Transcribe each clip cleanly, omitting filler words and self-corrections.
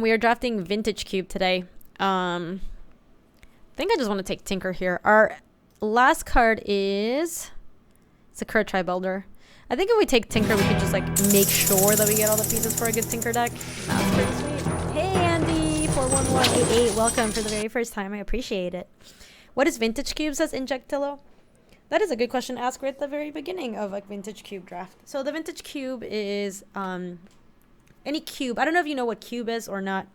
We are drafting Vintage Cube today. I think I just want to take Tinker here. Our last card is Sakura Tribuilder. I think if we take Tinker, we can just like make sure that we get all the pieces for a good Tinker deck. That's pretty sweet. Hey Andy, 41188, welcome for the very first time. I appreciate it. What is Vintage Cube, says Injectillo? That is a good question to ask right at the very beginning of like Vintage Cube draft. So the Vintage Cube is any cube. I don't know if you know what cube is or not,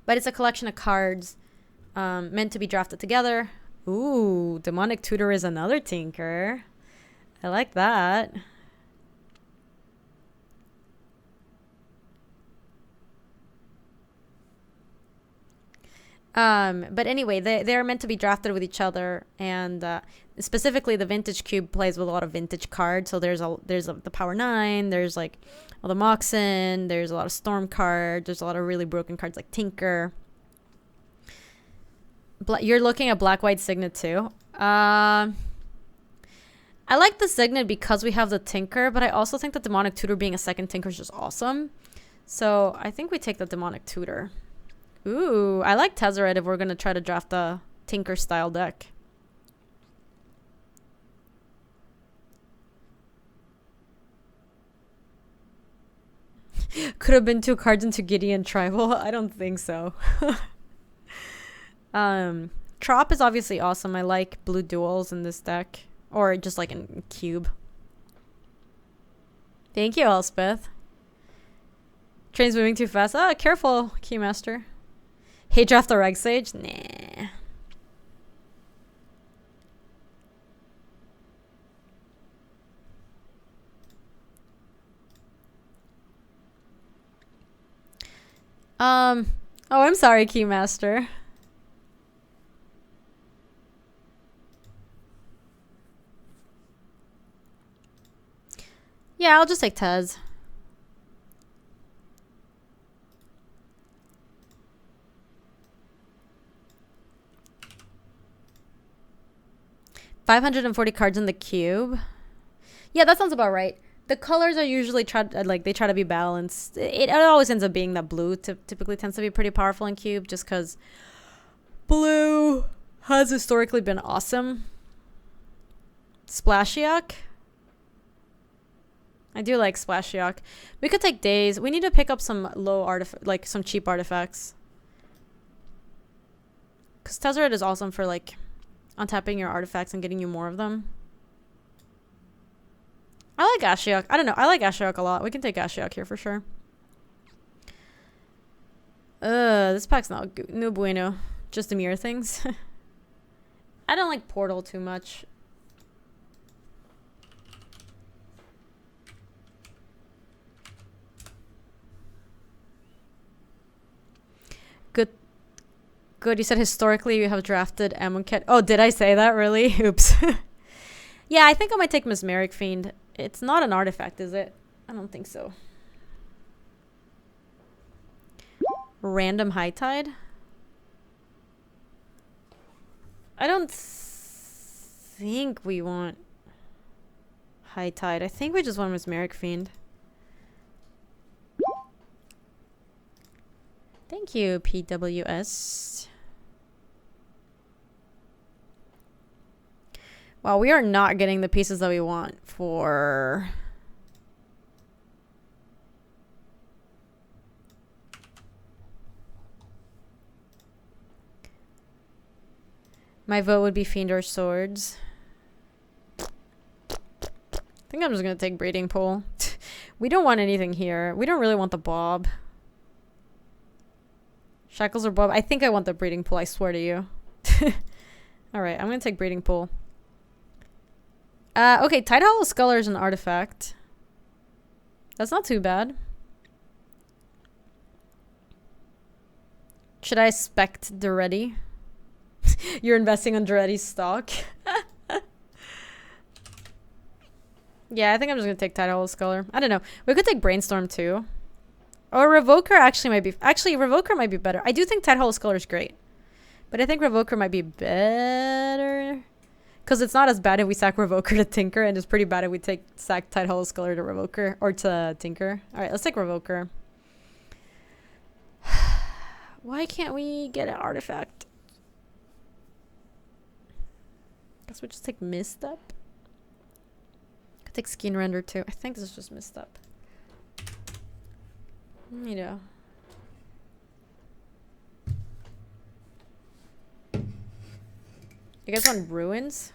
but it's a collection of cards meant to be drafted together. Ooh, Demonic Tutor is another Tinker. I like that. But anyway, they're meant to be drafted with each other, and specifically the Vintage Cube plays with a lot of vintage cards. So there's the Power 9, there's like all the Moxen, there's a lot of Storm cards, there's a lot of really broken cards like Tinker. You're looking at Black-White Signet too. I like the Signet because we have the Tinker, but I also think that Demonic Tutor being a second Tinker is just awesome. So I think we take the Demonic Tutor. Ooh, I like Tezzeret if we're going to try to draft a Tinker style deck. Could have been 2 cards into Gideon Tribal. I don't think so. Trop is obviously awesome. I like blue duels in this deck. Or just like in cube. Thank you, Elspeth. Train's moving too fast. Ah, careful, Keymaster. Hey, draft the Reg Sage? Nah. Oh, I'm sorry, Keymaster. Yeah, I'll just take Tez. $540 cards in the cube. Yeah, that sounds about right. The colors are usually try to be balanced. It always ends up being that blue typically tends to be pretty powerful in cube, just because blue has historically been awesome. Splashiok. I do like Splashiok. We could take Days. We need to pick up some some cheap artifacts. Because Tezzeret is awesome for like untapping your artifacts and getting you more of them. I like Ashiok. I don't know. I like Ashiok a lot. We can take Ashiok here for sure. This pack's not good. No bueno. Just to mirror things. I don't like Portal too much. Good, you said historically you have drafted Amonkhet. Oh, did I say that? Really? Oops. Yeah, I think I might take Mesmeric Fiend. It's not an artifact, is it? I don't think so. Random High Tide? I don't think we want High Tide. I think we just want Mesmeric Fiend. Thank you, PWS. Wow, we are not getting the pieces that we want for... My vote would be Fiend or Swords. I think I'm just going to take Breeding Pool. We don't want anything here. We don't really want the Bob. Shackles or Bob? I think I want the Breeding Pool, I swear to you. Alright, I'm going to take Breeding Pool. Okay, Tidehollow Sculler is an artifact. That's not too bad. Should I spect Duretti? You're investing on Duretti's stock? Yeah, I think I'm just going to take Tidehollow Sculler. I don't know. We could take Brainstorm too. Or Revoker actually might be... Actually, Revoker might be better. I do think Tidehollow Sculler is great. But I think Revoker might be better... Because it's not as bad if we sack Revoker to Tinker, and it's pretty bad if we sack Tidehollow Sculler to Revoker, or to Tinker. Alright, let's take Revoker. Why can't we get an artifact? Guess we just take misstep. Could take skin render too. I think this is just misstep. You know. You guys want ruins?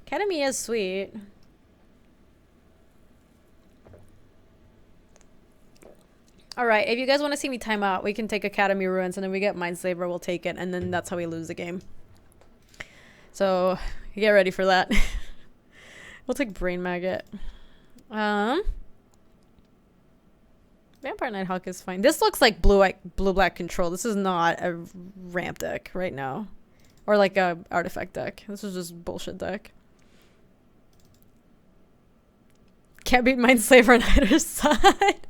Academy is sweet. Alright, if you guys want to see me time out, we can take Academy Ruins and then we get Mindslaver, we'll take it, and then that's how we lose the game. So, get ready for that. We'll take Brain Maggot. Vampire Nighthawk is fine. This looks like blue-black control. This is not a ramp deck right now. Or like a artifact deck. This is just bullshit deck. Can't beat Mindslaver on either side.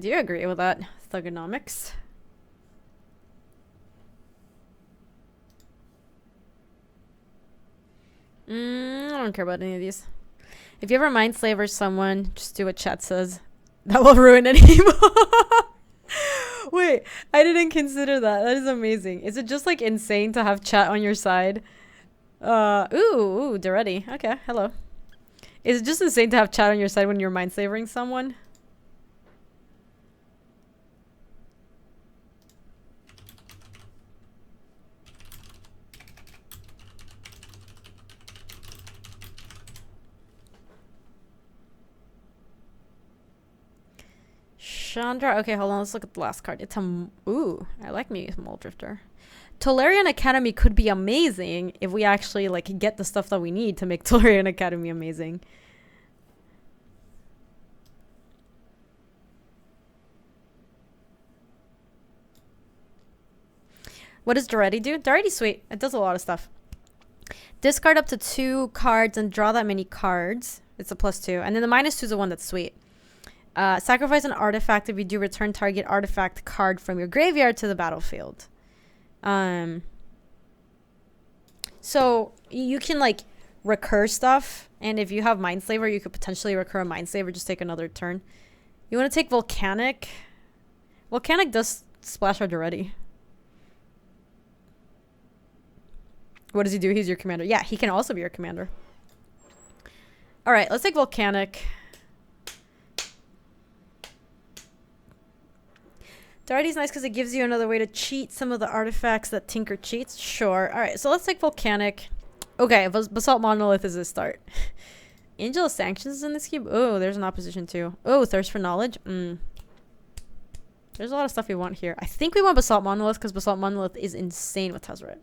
Do you agree with that, Thugonomics? I don't care about any of these. If you ever Mindslaver someone, just do what chat says. That will ruin it anymore. Wait, I didn't consider that. That is amazing. Is it just like insane to have chat on your side? Ooh, Duretti. Okay, hello. Is it just insane to have chat on your side when you're Mindslavering someone? Chandra. Okay, hold on. Let's look at the last card. It's a... Ooh, I like me Mole Drifter. Tolarian Academy could be amazing if we actually like get the stuff that we need to make Tolarian Academy amazing. What does Duretti do? Duretti's sweet. It does a lot of stuff. Discard up to 2 cards and draw that many cards. It's a +2. And then the -2 is the one that's sweet. Sacrifice an artifact if you do return target artifact card from your graveyard to the battlefield. So you can like recur stuff, and if you have Mindslaver, you could potentially recur a Mindslaver, just take another turn. You want to take Volcanic? Volcanic does splash out already. What does he do? He's your commander. Yeah, he can also be your commander. All right, let's take Volcanic. Duretti's nice because it gives you another way to cheat some of the artifacts that Tinker cheats. Sure. All right, so let's take Volcanic. Okay, Basalt Monolith is a start. Angel of Sanctions is in this cube. Oh, there's an opposition too. Oh, Thirst for Knowledge. There's a lot of stuff we want here. I think we want Basalt Monolith because Basalt Monolith is insane with Tezzeret.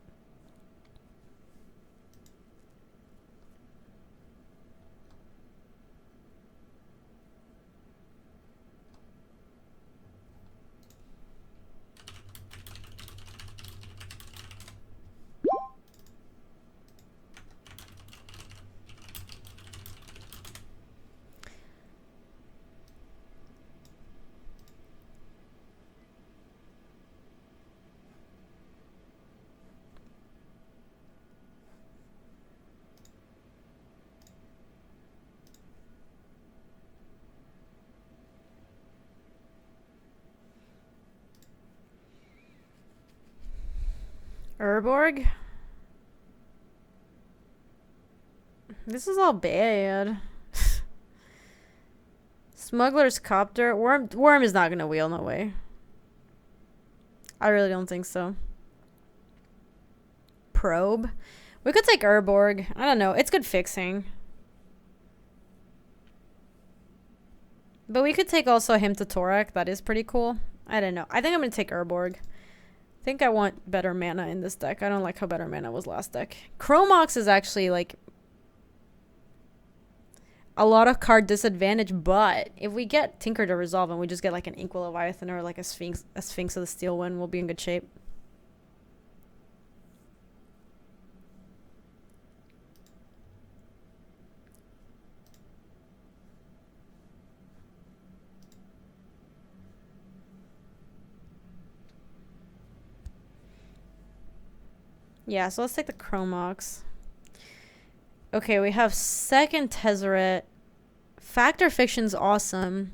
Urborg? This is all bad. Smuggler's Copter. Worm is not gonna wheel, no way. I really don't think so. Probe. We could take Urborg. I don't know. It's good fixing. But we could take also him to Torak. That is pretty cool. I don't know. I think I'm gonna take Urborg. I think I want better mana in this deck. I don't like how better mana was last deck. Chromox is actually like... a lot of card disadvantage, but if we get Tinker to resolve and we just get like an Ink Leviathan or like a Sphinx of the Steel One, we'll be in good shape. Yeah, so let's take the Chromox. Okay, we have second Tezzeret. Factor Fiction's awesome.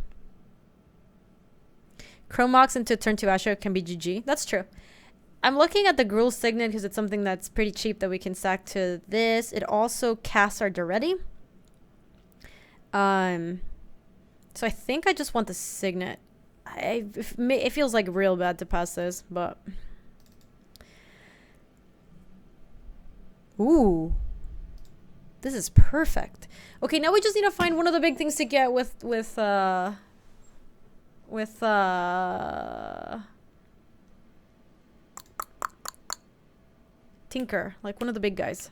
Chromox into turn 2 Astro can be GG. That's true. I'm looking at the Gruul Signet because it's something that's pretty cheap that we can stack to this. It also casts our Duretti. So I think I just want the Signet. It feels like real bad to pass this, but... Ooh. This is perfect. Okay, now we just need to find one of the big things to get with Tinker, like one of the big guys.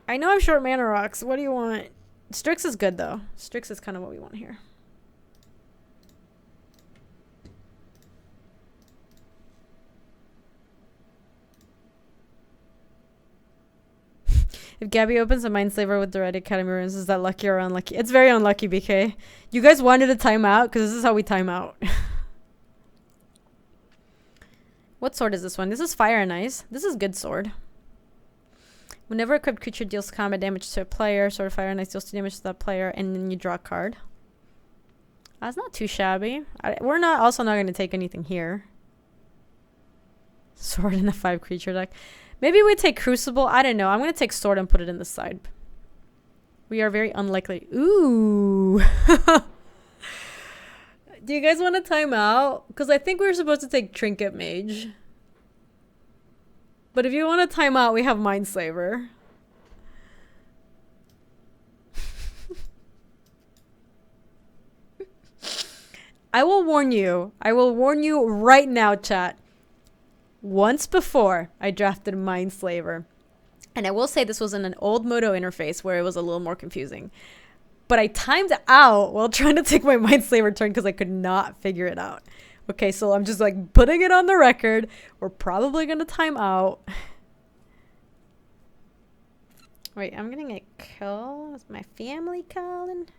I know I'm short mana rocks. What do you want? Strix is good though. Strix is kind of what we want here. If Gaby opens a Mindslaver with the Red Academy runes, is that lucky or unlucky? It's very unlucky, BK. You guys wanted to time out? Because this is how we time out. What sword is this one? This is Fire and Ice. This is good sword. Whenever equipped creature deals combat damage to a player, Sword of Fire and Ice deals 2 damage to that player, and then you draw a card. That's not too shabby. We're also not going to take anything here. Sword in a 5 creature deck. Maybe we take Crucible. I don't know. I'm going to take Sword and put it in the side. We are very unlikely. Ooh. Do you guys want to time out? Because I think we were supposed to take Trinket Mage. But if you want to time out, we have Mindslaver. I will warn you. I will warn you right now, chat. Once before, I drafted Mindslaver. And I will say this was in an old Moto interface where it was a little more confusing. But I timed out while trying to take my Mindslaver turn because I could not figure it out. Okay, so I'm just like putting it on the record. We're probably going to time out. Wait, I'm getting a call. Is my family calling?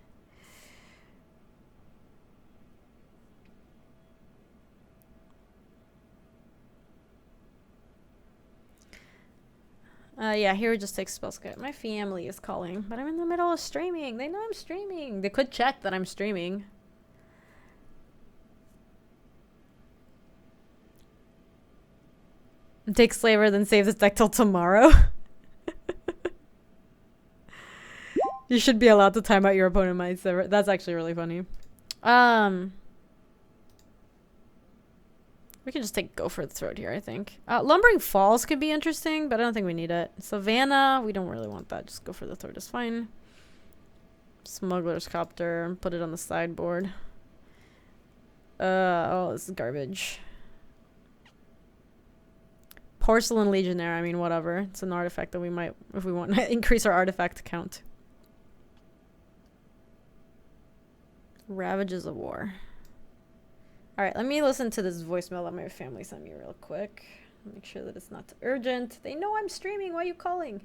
Yeah, here we just take Spellskite. My family is calling, but I'm in the middle of streaming. They know I'm streaming. They could check that I'm streaming. Take Slaver, then save this deck till tomorrow. You should be allowed to time out your opponent Mindslaver. That's actually really funny. We can just take Go for the Throat here, I think. Lumbering Falls could be interesting, but I don't think we need it. Savannah, we don't really want that. Just Go for the Throat is fine. Smuggler's Copter, put it on the sideboard. Oh, this is garbage. Porcelain Legionnaire, I mean, whatever. It's an artifact that we might, if we want to increase our artifact count. Ravages of War. Alright, let me listen to this voicemail that my family sent me real quick. Make sure that it's not urgent. They know I'm streaming. Why are you calling?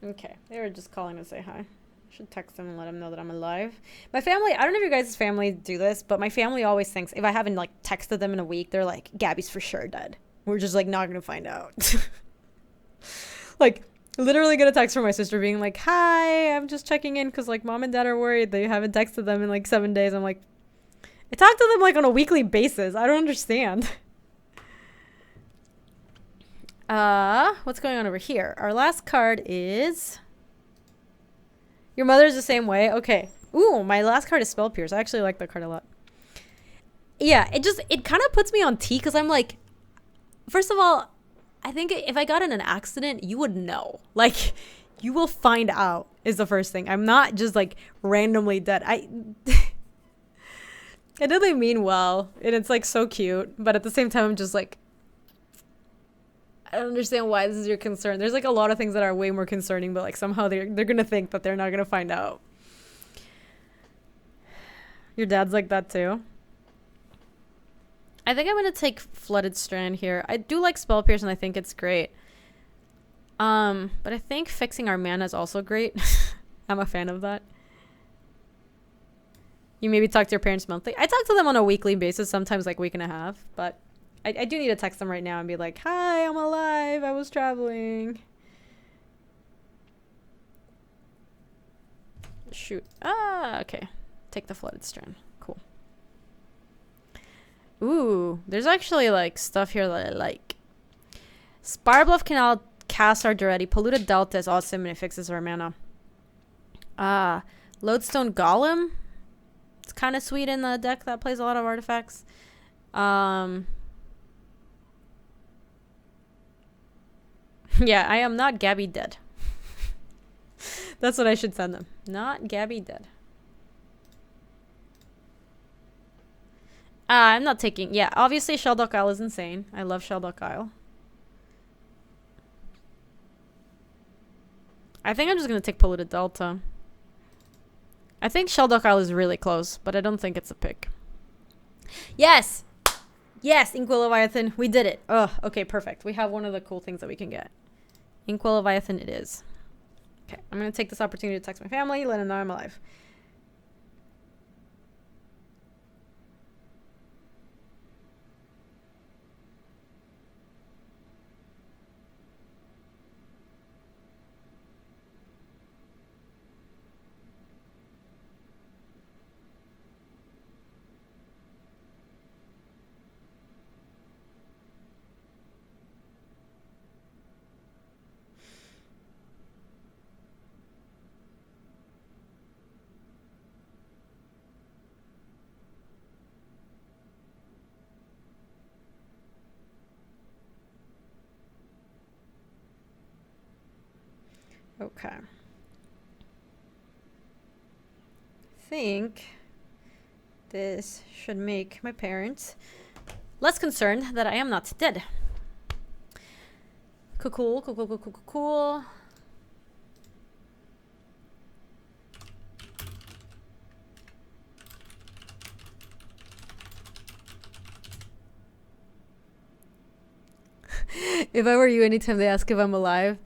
Okay, they were just calling to say hi. Should text them and let them know that I'm alive. My family, I don't know if you guys' family do this, but my family always thinks if I haven't like texted them in a week, they're like, Gabby's for sure dead. We're just like not gonna find out. Like literally get a text from my sister being like, hi, I'm just checking in because like mom and dad are worried that you haven't texted them in like 7 days. I'm like, I talk to them like on a weekly basis. I don't understand. What's going on over here? Our last card is... Your mother's the same way? Okay. Ooh, my last card is Spell Pierce. I actually like that card a lot. Yeah, it kind of puts me on T because I'm like, first of all, I think if I got in an accident, you would know. Like, you will find out is the first thing. I'm not just like randomly dead. I know they mean well, and it's like so cute, but at the same time, I'm just like, I don't understand why this is your concern. There's like a lot of things that are way more concerning, but like somehow they're gonna think that they're not gonna find out. Your dad's like that too. I think I'm gonna take Flooded Strand here. I do like Spell Pierce and I think it's great. But I think fixing our mana is also great. I'm a fan of that. You maybe talk to your parents monthly. I talk to them on a weekly basis, sometimes like week and a half, but I do need to text them right now and be like, hi, I'm alive. I was traveling. Shoot. Ah, okay. Take the Flooded Strand. Cool. Ooh, there's actually like stuff here that I like. Spirebluff Canal casts our Duretti. Polluted Delta is awesome and it fixes our mana. Lodestone Golem. It's kind of sweet in the deck that plays a lot of artifacts. Yeah, I am not Gaby dead. That's what I should send them. Not Gaby dead. I'm not taking... Yeah, obviously Sheldock Isle is insane. I love Sheldock Isle. I think I'm just going to take Polluted Delta. I think Sheldock Isle is really close, but I don't think it's a pick. Yes! Yes, Inkwell Leviathan. We did it. Oh, okay, perfect. We have one of the cool things that we can get. Inkwell Leviathan it is. Okay, I'm going to take this opportunity to text my family, let them know I'm alive. Okay. I think this should make my parents less concerned that I am not dead. Cool, cool, cool, cool, cool, cool. If I were you, anytime they ask if I'm alive,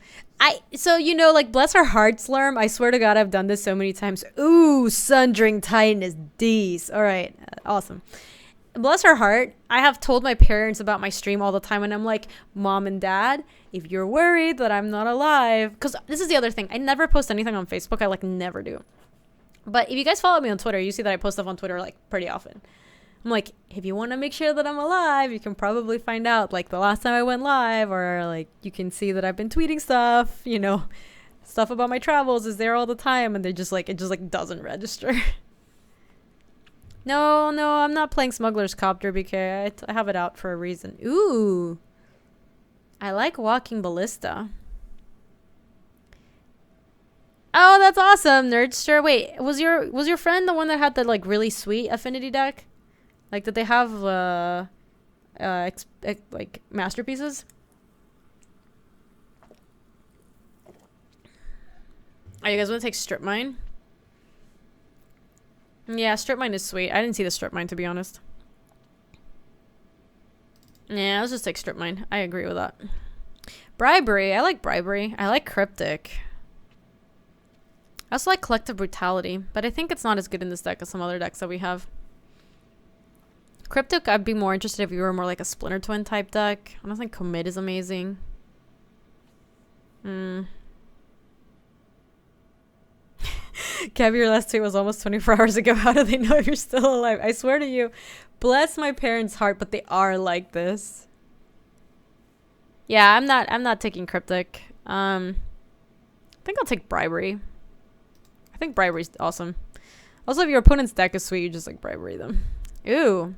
so you know, like, bless her heart, Slurm. I swear to God, I've done this so many times. Ooh, Sundering Titan is D's. All right, awesome. Bless her heart. I have told my parents about my stream all the time, and I'm like, Mom and Dad, if you're worried that I'm not alive, because this is the other thing. I never post anything on Facebook. I like never do. But if you guys follow me on Twitter, you see that I post stuff on Twitter like pretty often. I'm like, if you want to make sure that I'm alive, you can probably find out, like, the last time I went live, or, like, you can see that I've been tweeting stuff, you know, stuff about my travels is there all the time, and they just, like, it just, like, doesn't register. No, I'm not playing Smuggler's Copter because I have it out for a reason. Ooh. I like Walking Ballista. Oh, that's awesome, Nerdster. Wait, was your friend the one that had the, like, really sweet affinity deck? Like, did they have, like, masterpieces? Oh, you guys want to take Strip Mine? Yeah, Strip Mine is sweet. I didn't see the Strip Mine, to be honest. Yeah, let's just take Strip Mine. I agree with that. Bribery. I like Bribery. I like Cryptic. I also like Collective Brutality, but I think it's not as good in this deck as some other decks that we have. Cryptic, I'd be more interested if you were more like a Splinter Twin type deck. I don't think Commit is amazing. Gaby, your last tweet was almost 24 hours ago. How do they know if you're still alive? I swear to you, bless my parents' heart, but they are like this. Yeah, I'm not taking Cryptic. I think I'll take Bribery. I think Bribery's awesome. Also, if your opponent's deck is sweet, you just like Bribery them. Ooh.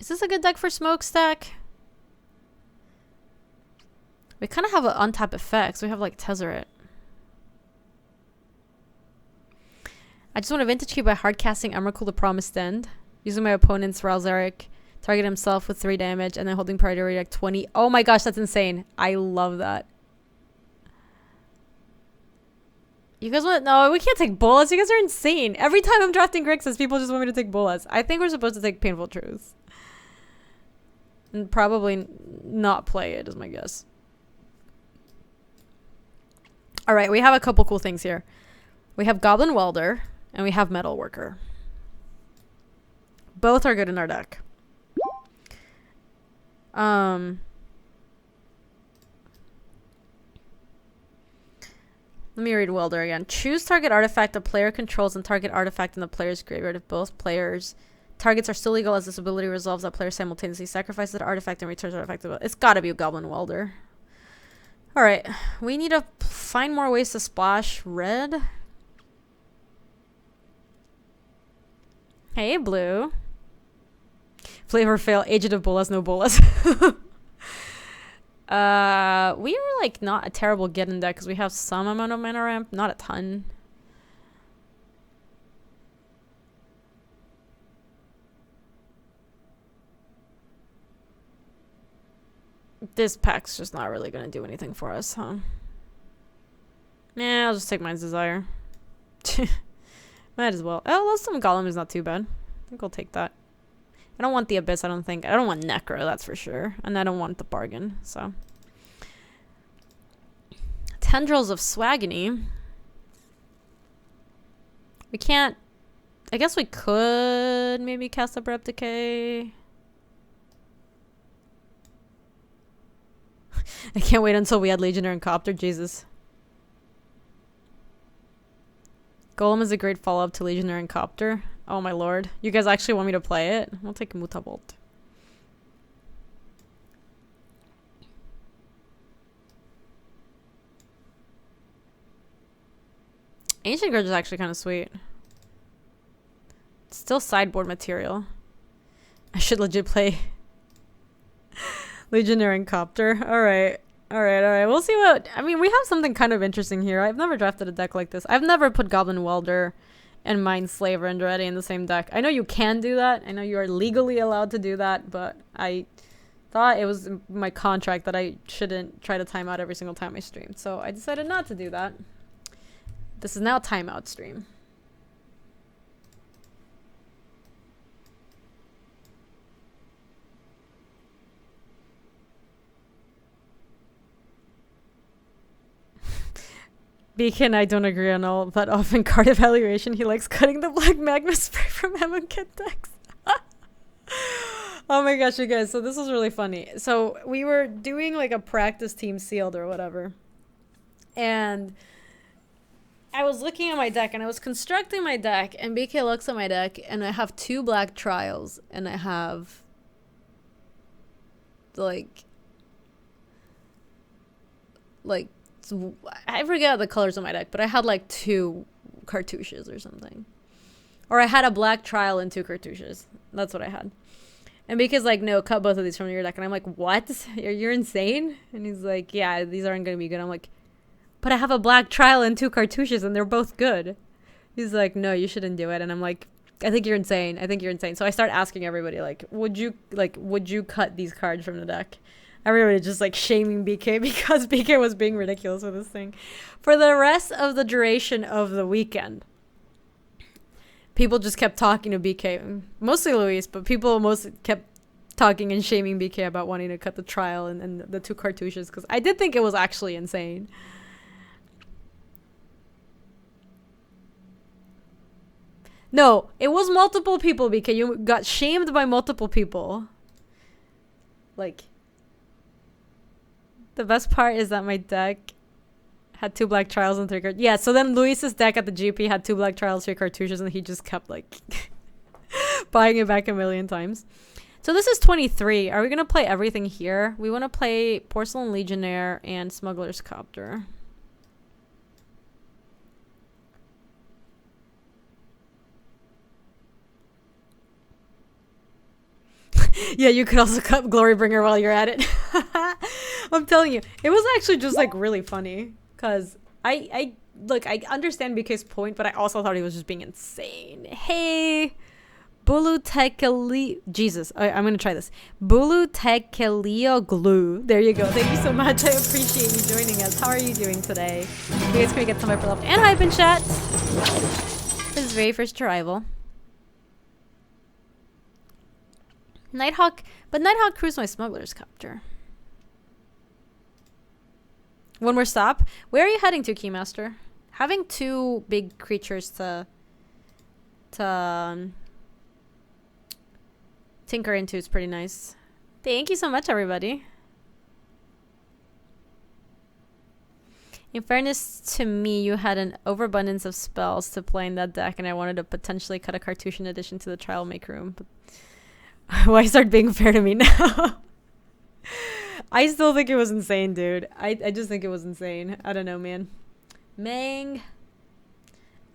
Is this a good deck for smokestack? We kind of have an untap effects. We have like Tezzeret. I just want to vintage key by hardcasting Emrakul the Promised End. Using my opponent's Ralzeric. Target himself with 3 damage and then holding priority deck 20. Oh my gosh, that's insane. I love that. You guys want... No, we can't take Bolas. You guys are insane. Every time I'm drafting Grixis, people just want me to take Bolas. I think we're supposed to take Painful Truths. And probably not play it, is my guess. Alright, we have a couple cool things here. We have Goblin Welder, and we have Metal Worker. Both are good in our deck. Let me read Welder again. Choose target artifact the player controls and target artifact in the player's graveyard. If both players' targets are still legal as this ability resolves, that player simultaneously sacrifices that artifact and returns the artifact to the... It's gotta be a Goblin Welder. Alright. We need to find more ways to splash red. Hey, blue. Flavor fail. Agent of Bolas, no Bolas. We were like not a terrible get in deck because we have some amount of mana ramp, not a ton. This pack's just not really gonna do anything for us, huh? Nah, I'll just take Mind's Desire. Might as well. Oh, Loathsome Golem is not too bad. I think I'll take that. I don't want the Abyss, I don't think. I don't want Necro, that's for sure. And I don't want the Bargain, so. Tendrils of Swagony. We can't... I guess we could maybe cast Abrupt Decay. I can't wait until we add Legionnaire and Copter, Jesus. Golem is a great follow-up to Legionnaire and Copter. Oh my lord. You guys actually want me to play it? We'll take Mutavault. Ancient Grudge is actually kind of sweet. It's still sideboard material. I should legit play Legionnaire and Copter. Alright. Alright. We'll see what... I mean, we have something kind of interesting here. I've never drafted a deck like this. I've never put Goblin Welder and Mindslaver and Dready in the same deck. I know you can do that. I know you are legally allowed to do that, but I thought it was in my contract that I shouldn't try to time out every single time I streamed. So I decided not to do that. This is now a timeout stream. Beacon, I don't agree on all that often card evaluation. He likes cutting the black magma spray from Kit decks. Oh my gosh, you guys. So this was really funny. So we were doing like a practice team sealed or whatever. And I was looking at my deck and I was constructing my deck. And BK looks at my deck and I have 2 black trials. And I have like I forget the colors of my deck, but I had like 2 cartouches or something. Or I had a black trial and 2 cartouches. That's what I had. And because like, no, cut both of these from your deck. And I'm like, what? You're insane? And he's like, yeah, these aren't going to be good. I'm like, but I have a black trial and 2 cartouches and they're both good. He's like, no, you shouldn't do it. And I'm like, I think you're insane. I think you're insane. So I start asking everybody, like, would you cut these cards from the deck? Everybody just like shaming BK because BK was being ridiculous with this thing. For the rest of the duration of the weekend, people just kept talking to BK. Mostly Luis, but people mostly kept talking and shaming BK about wanting to cut the trial and the 2 cartouches because I did think it was actually insane. No, it was multiple people, BK. You got shamed by multiple people. Like... The best part is that my deck had 2 black trials and 3 cartouches. Yeah, so then Luis's deck at the GP had 2 black trials, 3 cartouches, and he just kept, like, buying it back a million times. So this is 23. Are we going to play everything here? We want to play Porcelain Legionnaire and Smuggler's Copter. Yeah, you could also cut Glorybringer while you're at it. I'm telling you, it was actually just like really funny because I look, I understand BK's point, but I also thought he was just being insane. Hey, Bulu Tekeli, Jesus, I'm gonna try this. Bulu Tekelio Glue. There you go. Thank you so much. I appreciate you joining us. How are you doing today? You guys can get some hyper love and hype in chat. This is very first arrival. Nighthawk, but Nighthawk cruised my smuggler's copter. One more stop. Where are you heading to, Keymaster? Having two big creatures to tinker into is pretty nice. Thank you so much, everybody. In fairness to me, you had an overabundance of spells to play in that deck, and I wanted to potentially cut a cartouche in addition to the trial make room. But why start being fair to me now? I still think it was insane, dude. I just think it was insane. I don't know, man. Mang.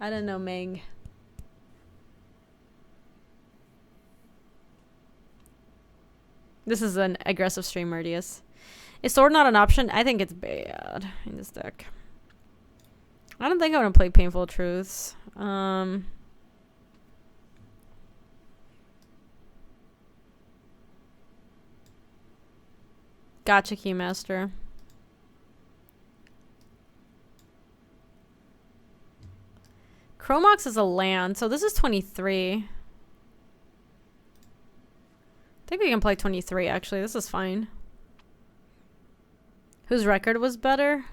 I don't know, Mang. This is an aggressive stream, Merdius. Is sword not an option? I think it's bad in this deck. I don't think I'm gonna play Painful Truths. Gotcha, Keymaster. Chromox is a land, so this is 23. I think we can play 23, actually. This is fine. Whose record was better?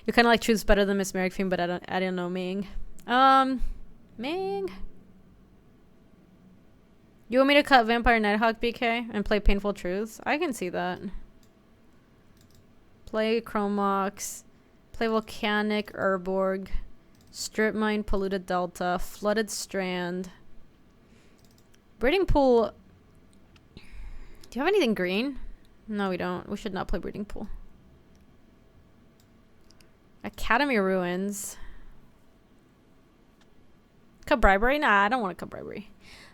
You kind of like Truth's better than Miss Merrick Fiend, but I don't know, Ming. Ming? You want me to cut Vampire Nighthawk, BK, and play Painful Truths? I can see that. Play Chromox. Play Volcanic Urborg. Strip Mine, Polluted Delta. Flooded Strand. Breeding Pool. Do you have anything green? No, we don't. We should not play Breeding Pool. Academy Ruins. Cut Bribery? Nah, I don't want to cut Bribery.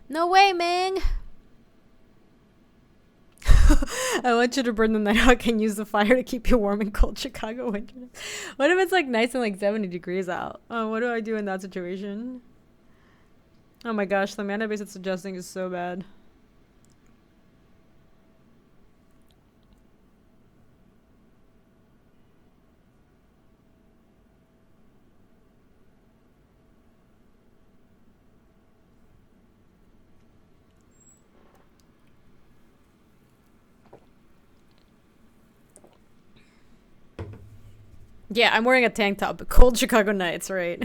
No way, Ming! I want you to burn the Nighthawk and use the fire to keep you warm in cold Chicago winter. What if it's like nice and like 70 degrees out? Oh, what do I do in that situation? Oh my gosh, the mana base it's suggesting is so bad. Yeah, I'm wearing a tank top, but cold Chicago nights, right?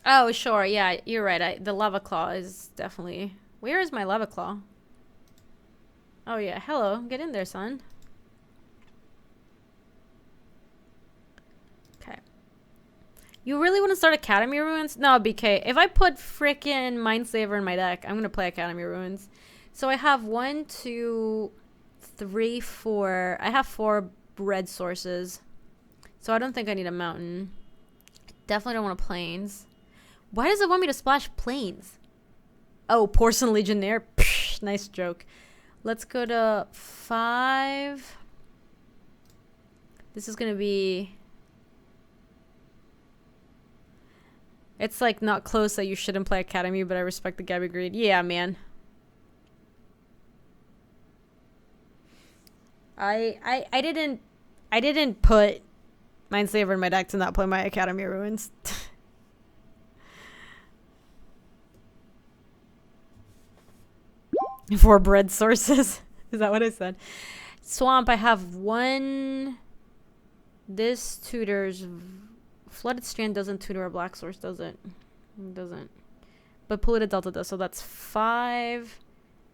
Oh, sure. Yeah, you're right. The lava claw is definitely... Where is my lava claw? Oh, yeah. Hello. Get in there, son. Okay. You really want to start Academy Ruins? No, BK. If I put frickin' Mindslaver in my deck, I'm going to play Academy Ruins. So I have 1, 2, 3, 4. I have 4 red sources. So I don't think I need a mountain. Definitely don't want a plains. Why does it want me to splash plains? Oh, Porcelain Legionnaire. Psh, nice joke. Let's go to 5. This is going to be... It's like not close that you shouldn't play Academy, but I respect the Gaby greed. Yeah, man. I didn't put Mindslaver in my deck to not play my Academy Ruins. 4 bread sources. Is that what I said? Swamp, I have 1. This tutors... Flooded Strand doesn't tutor a black source, does it? It doesn't. But Polluted Delta does. So that's 5,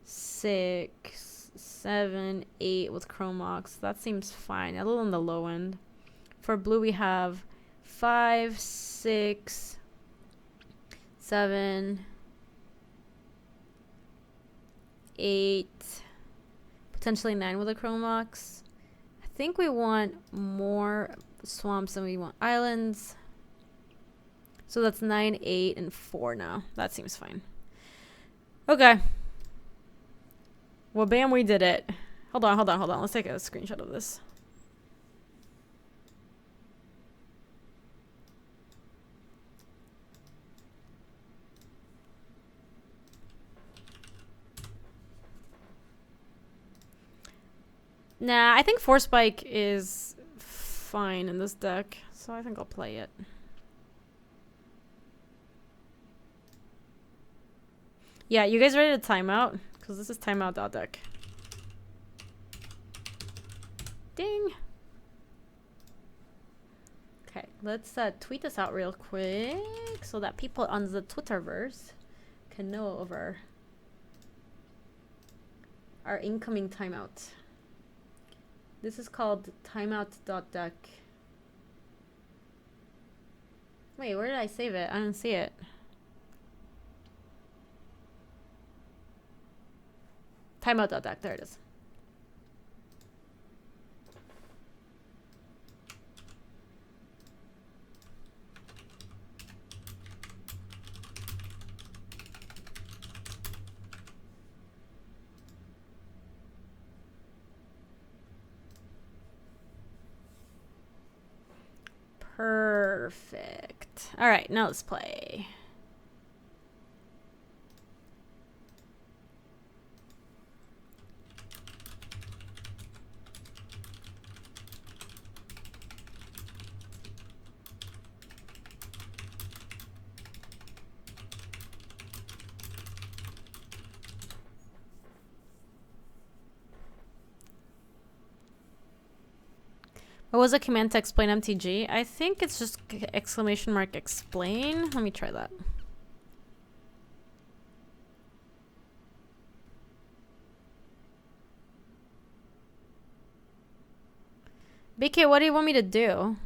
6, 7, 8 with Chromox. That seems fine. A little on the low end. For blue, we have 5, 6, 7, 8, potentially 9 with a Chromox. I think we want more swamps than we want islands. So that's 9, 8, and 4 now. That seems fine. Okay. Well, bam, we did it. Hold on. Let's take a screenshot of this. Nah, I think Force Spike is fine in this deck, so I think I'll play it. Yeah, you guys ready to timeout? Because this is timeout.deck. Ding! Okay, let's tweet this out real quick so that people on the Twitterverse can know of our incoming timeout. This is called timeout.deck. Wait, where did I save it? I didn't see it. Timeout.deck, there it is. Perfect. All right, now let's play. What was a command to explain MTG? I think it's just exclamation mark explain. Let me try that. BK, what do you want me to do?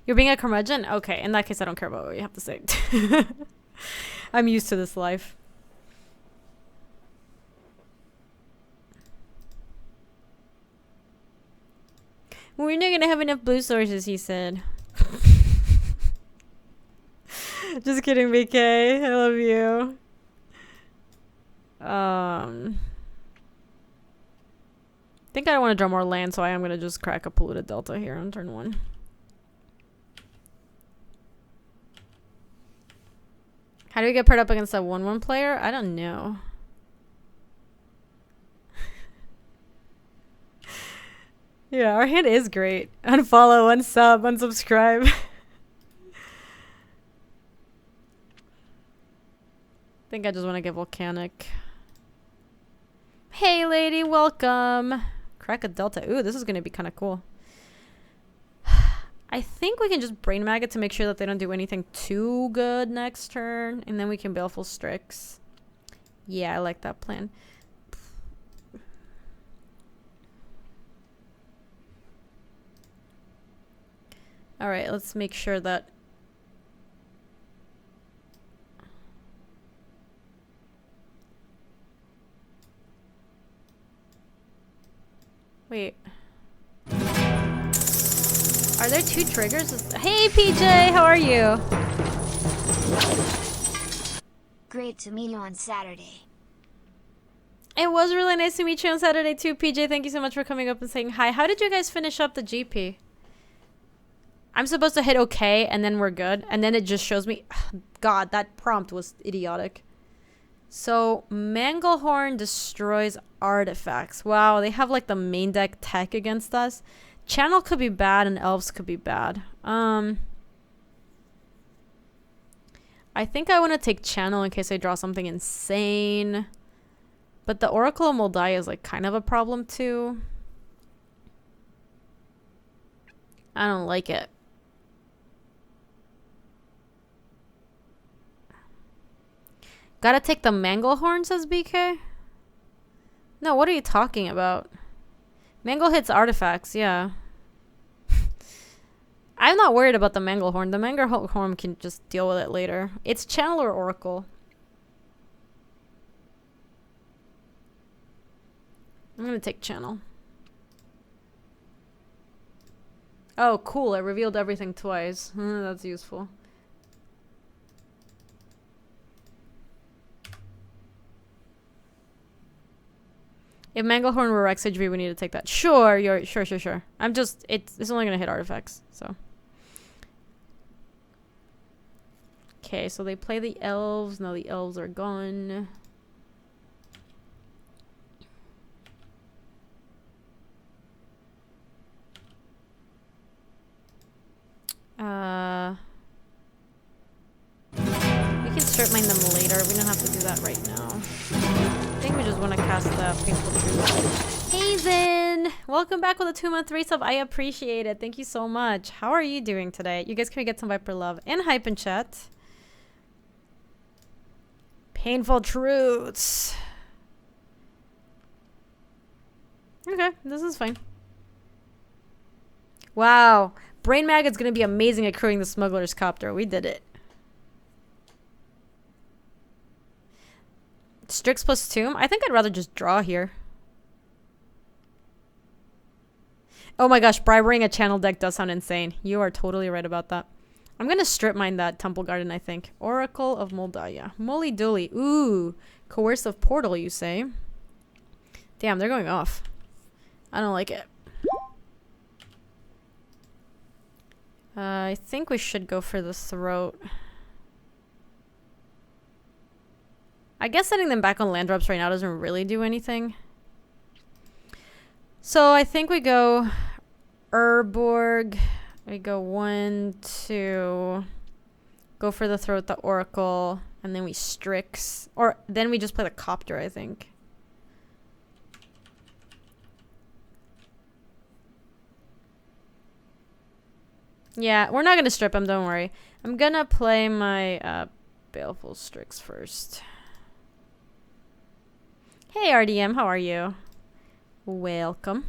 You're being a curmudgeon? Okay, in that case, I don't care about what you have to say. I'm used to this life. We're not gonna have enough blue sources, he said. Just kidding, BK. I love you. I think I want to draw more land, so I am gonna just crack a polluted delta here on turn 1. How do we get paired up against a 1/1 player? I don't know. Yeah, our hand is great. Unfollow, unsub, unsubscribe. I think I just want to get volcanic. Hey, lady, welcome. Crack a delta. Ooh, this is going to be kind of cool. I think we can just brain mag it to make sure that they don't do anything too good next turn. And then we can Baleful Strix. Yeah, I like that plan. Alright, let's make sure that... Wait. Are there 2 triggers? Hey, PJ, how are you? Great to meet you on Saturday. It was really nice to meet you on Saturday too, PJ. Thank you so much for coming up and saying hi. How did you guys finish up the GP? I'm supposed to hit OK and then we're good. And then it just shows me... God, that prompt was idiotic. So, Manglehorn destroys artifacts. Wow, they have like the main deck tech against us. Channel could be bad and Elves could be bad. I think I want to take Channel in case I draw something insane. But the Oracle of Moldiah is like kind of a problem too. I don't like it. Gotta take the Manglehorn, says BK? No, what are you talking about? Mangle hits artifacts, yeah. I'm not worried about the Manglehorn. The Manglehorn can just deal with it later. It's Channel or Oracle. I'm gonna take Channel. Oh, cool. It revealed everything twice. That's useful. If Manglehorn were Rex HV, we need to take that. Sure, sure. I'm just, it's only gonna hit artifacts, so. Okay, so they play the elves. Now the elves are gone. We can strip mine them later. We don't have to do that right now. I think we just want to cast the Painful Truth. Hazen! Welcome back with a 2-month resub. I appreciate it. Thank you so much. How are you doing today? You guys can get some Viper love and hype in chat. Painful Truths. Okay, this is fine. Wow. Brain Maggot's gonna be amazing at crewing the Smuggler's Copter. We did it. Strix plus Tomb? I think I'd rather just draw here. Oh my gosh, briberying a channel deck does sound insane. You are totally right about that. I'm gonna strip mine that Temple Garden, I think. Oracle of Moldaya. Molly Dooley. Ooh. Coercive Portal, you say? Damn, they're going off. I don't like it. I think we should go for the Throat. I guess setting them back on land drops right now doesn't really do anything. So I think we go Urborg. We go 1, 2. Go for the Throat, the Oracle. And then we Strix. Or then we just play the Copter, I think. Yeah, we're not going to strip him, don't worry. I'm going to play my Baleful Strix first. Hey, RDM, how are you? Welcome.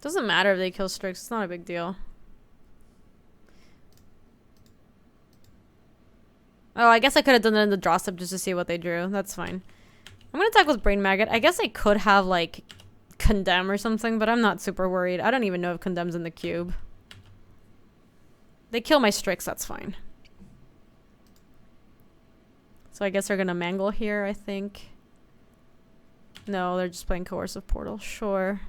Doesn't matter if they kill Strix, it's not a big deal. Oh, I guess I could have done it in the draw step just to see what they drew. That's fine. I'm gonna attack with Brain Maggot. I guess I could have, like, Condemn or something, but I'm not super worried. I don't even know if Condemn's in the cube. They kill my Strix, that's fine. So I guess they're gonna Mangle here, I think. No, they're just playing Coercive Portal. Sure.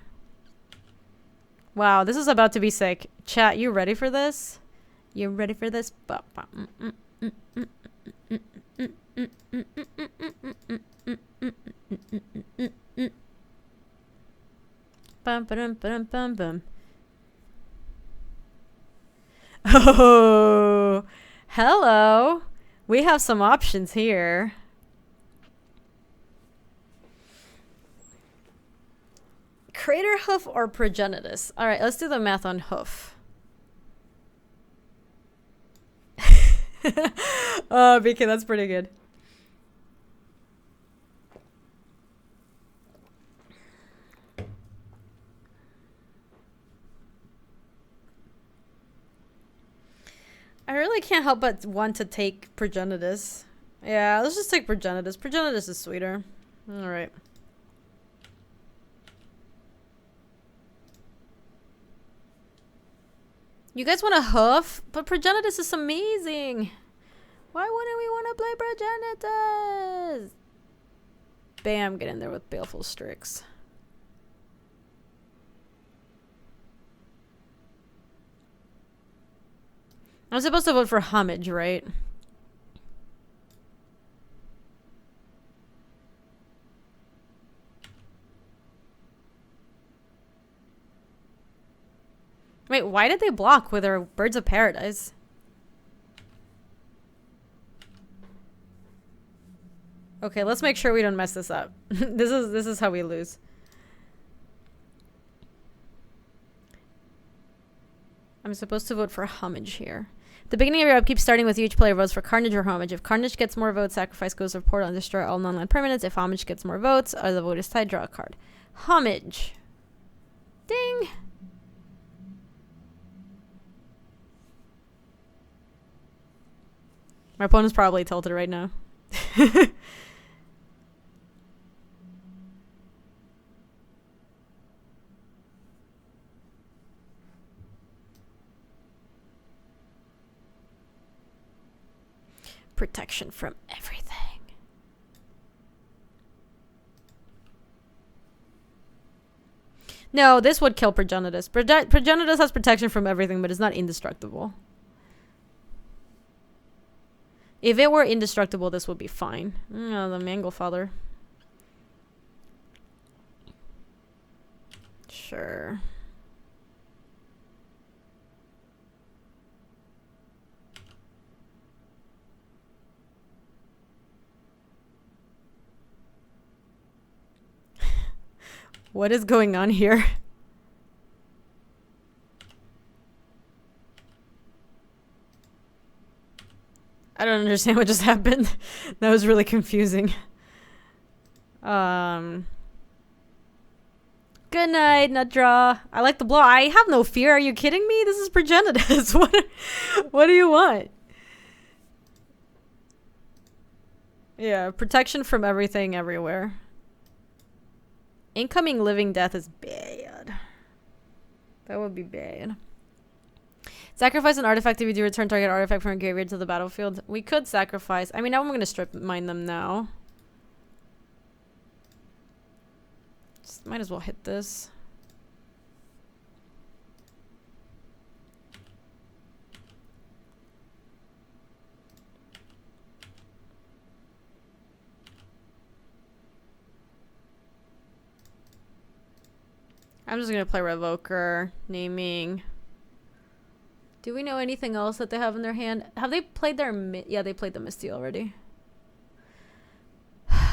Wow, this is about to be sick. Chat, you ready for this? You ready for this? Oh, hello. We have some options here. Crater Hoof or Progenitus? All right, let's do the math on Hoof. Oh, BK, that's pretty good. I really can't help but want to take Progenitus. Yeah, let's just take Progenitus. Progenitus is sweeter. All right. You guys want a Hoof? But Progenitus is amazing. Why wouldn't we want to play Progenitus? Bam, get in there with Baleful Strix. I'm supposed to vote for Homage, right? Wait, why did they block with their Birds of Paradise? Okay, let's make sure we don't mess this up. This is how we lose. I'm supposed to vote for Homage here. At the beginning of your upkeep, starting with each player votes for Carnage or Homage. If Carnage gets more votes, sacrifice goes to Portal and destroy all non-land permanents. If Homage gets more votes, or the vote is tied, draw a card. Homage. Ding. My opponent's probably tilted right now. Protection from everything. No, this would kill Progenitus. Progenitus has protection from everything, but it's not indestructible. If it were indestructible, this would be fine. Oh, the Manglefather. Sure. What is going on here? I don't understand what just happened. That was really confusing. Good night, nut draw. I like the blow. I have no fear. Are you kidding me? This is Progenitus. What do you want? Yeah, protection from everything everywhere. Incoming living death is bad. That would be bad. Sacrifice an artifact if you do return target artifact from a graveyard to the battlefield. We could sacrifice. I mean, I'm going to strip mine them now. Just might as well hit this. I'm just going to play Revoker, naming. Do we know anything else that they have in their hand? Have they played their... Yeah, they played the Misty already.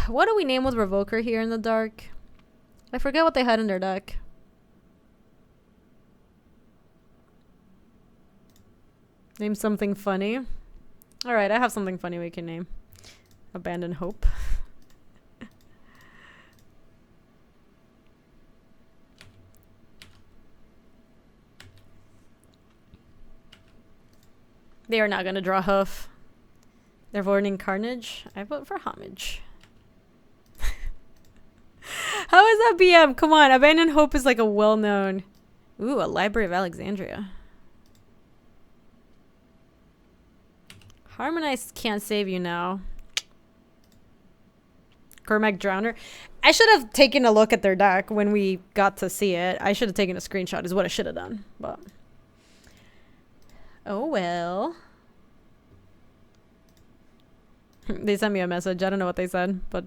What do we name with Revoker here in the dark? I forget what they had in their deck. Name something funny. Alright, I have something funny we can name. Abandon Hope. They are not going to draw Hoof. They're voting Carnage. I vote for Homage. How is that BM? Come on. Abandon Hope is like a well-known... Ooh, a Library of Alexandria. Harmonize can't save you now. Cormac Drowner. I should have taken a look at their deck when we got to see it. I should have taken a screenshot is what I should have done. But... Oh, well. They sent me a message. I don't know what they said, but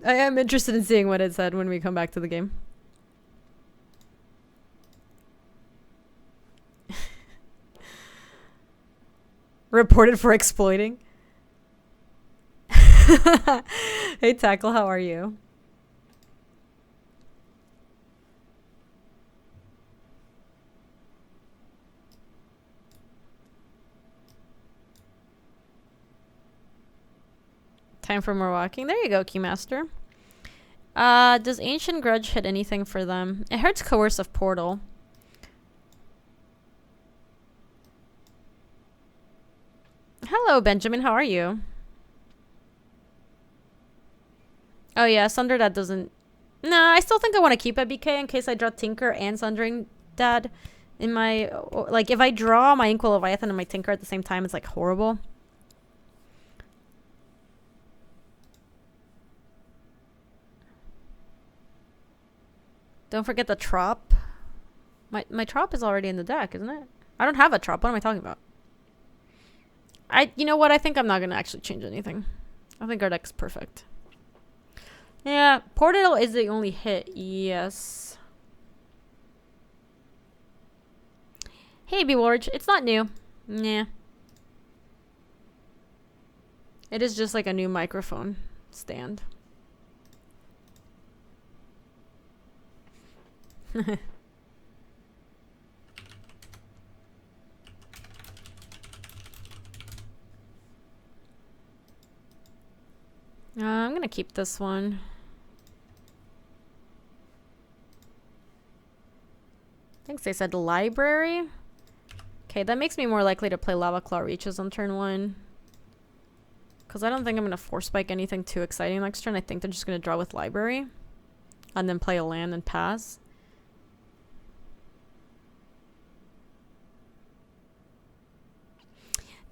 I am interested in seeing what it said when we come back to the game. Reported for exploiting. Hey, Tackle, how are you? Time for more walking. There you go, Keymaster. Does Ancient Grudge hit anything for them? It hurts Coercive Portal. Hello, Benjamin. How are you? Oh, yeah. Sunder Dad doesn't... No, I still think I want to keep a BK in case I draw Tinker and Sundering Dad in my... Like, if I draw my Inkwell Leviathan and my Tinker at the same time, it's, like, horrible. Don't forget the Trop. My Trop is already in the deck, isn't it? I don't have a Trop. What am I talking about? You know what? I think I'm not going to actually change anything. I think our deck's perfect. Yeah, Portal is the only hit. Yes. Hey, Bewarge. It's not new. Nah. It is just like a new microphone stand. I'm gonna keep this one. I think they said library. Okay, that makes me more likely to play Lava Claw Reaches on turn 1. Because I don't think I'm going to force spike anything too exciting next turn. I think they're just going to draw with library. And then play a land and pass.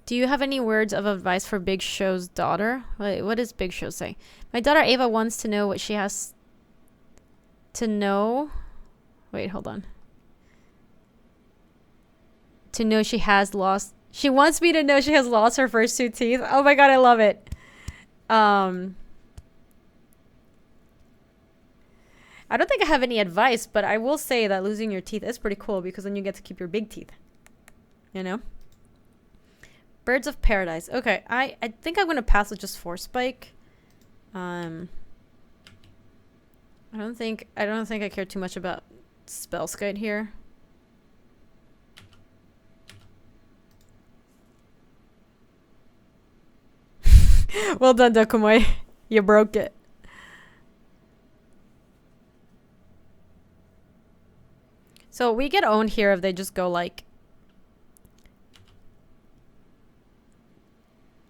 Do you have any words of advice for Big Show's daughter? Wait, what does Big Show say? My daughter Ava wants to know what she has to know. Wait, hold on. To know she has lost. She wants me to know she has lost her first 2 teeth. Oh my god, I love it. I don't think I have any advice, but I will say that losing your teeth is pretty cool because then you get to keep your big teeth. You know? Birds of Paradise. Okay, I think I'm going to pass with just Force Spike. I don't think I care too much about Spellskite here. Well done, Dokumoy. You broke it. So we get owned here if they just go like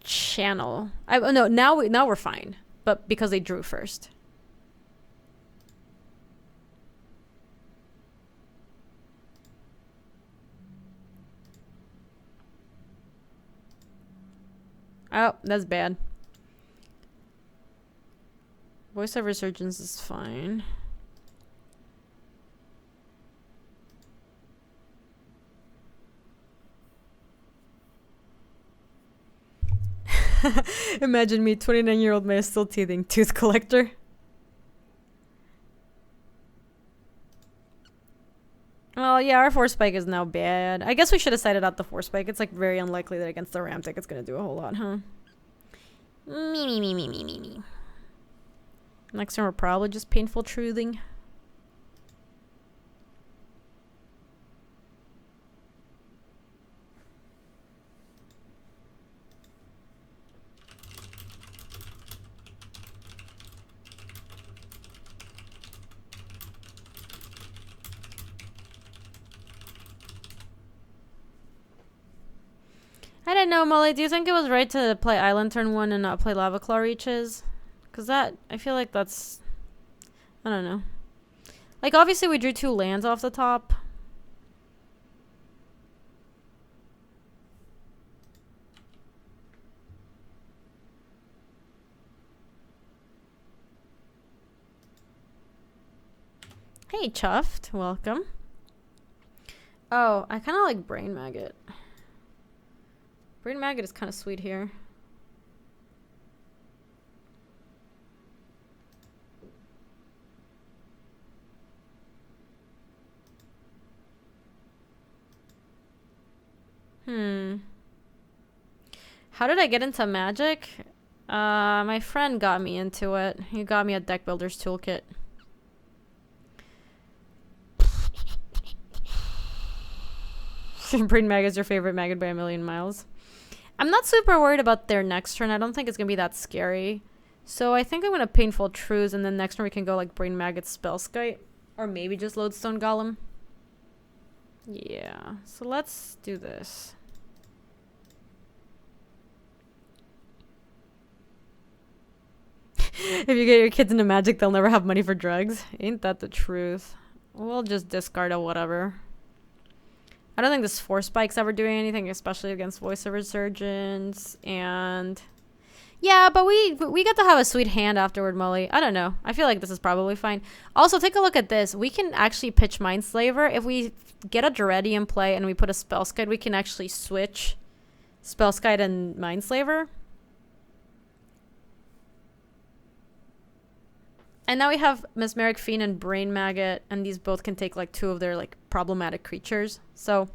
channel. No, now we're fine. But because they drew first. Oh, that's bad. Voice of Resurgence is fine. Imagine me, 29-year-old man still teething. Tooth collector. Well, yeah, our Force Spike is now bad. I guess we should have cited out the Force Spike. It's like very unlikely that against the Ramtic it's going to do a whole lot, huh? Me. Next turn we're probably just Painful Truthing. I don't know, Molly. Do you think it was right to play Island turn 1 and not play Lava Claw Reaches? Because that, I feel like that's, I don't know. Like, obviously we drew 2 lands off the top. Hey, Chuffed. Welcome. Oh, I kind of like Brain Maggot. Brain Maggot is kind of sweet here. How did I get into Magic? My friend got me into it. He got me a Deck Builder's Toolkit. Brain Maggot is your favorite maggot by a million miles. I'm not super worried about their next turn. I don't think it's going to be that scary. So I think I'm going to Painful Truths, and then next turn we can go like Brain Maggot Spellskite. Or maybe just Lodestone Golem. Yeah. So let's do this. If you get your kids into Magic, they'll never have money for drugs. Ain't that the truth? We'll just discard a whatever. I don't think this Force Spike's ever doing anything, especially against Voice of Resurgence. And yeah, but we get to have a sweet hand afterward, Molly. I don't know. I feel like this is probably fine. Also, take a look at this. We can actually pitch Mindslaver. If we get a Duretti in play and we put a Spellskite, we can actually switch Spellskite and Mindslaver. And now we have Mesmeric Fiend and Brain Maggot, and these both can take like 2 of their like problematic creatures. So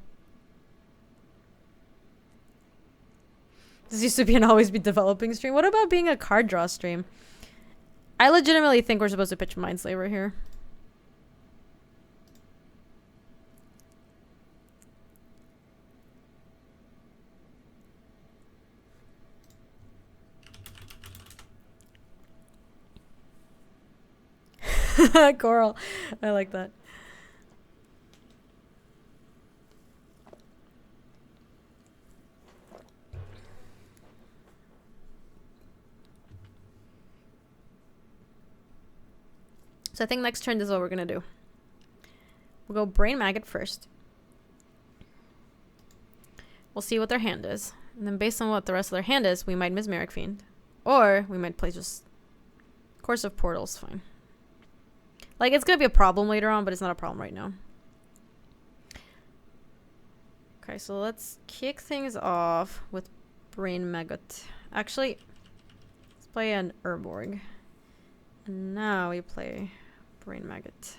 this used to be an always be developing stream. What about being a card draw stream? I legitimately think we're supposed to pitch Mindslaver here. Coral. I like that. So I think next turn this is what we're gonna do. We'll go Brain Maggot first. We'll see what their hand is. And then based on what the rest of their hand is, we might Mesmeric Fiend. Or we might play just Course of Portals. Fine. Like, it's gonna be a problem later on, but it's not a problem right now. Okay, so let's kick things off with Brain Maggot. Actually, let's play an Urborg. And now we play Brain Maggot.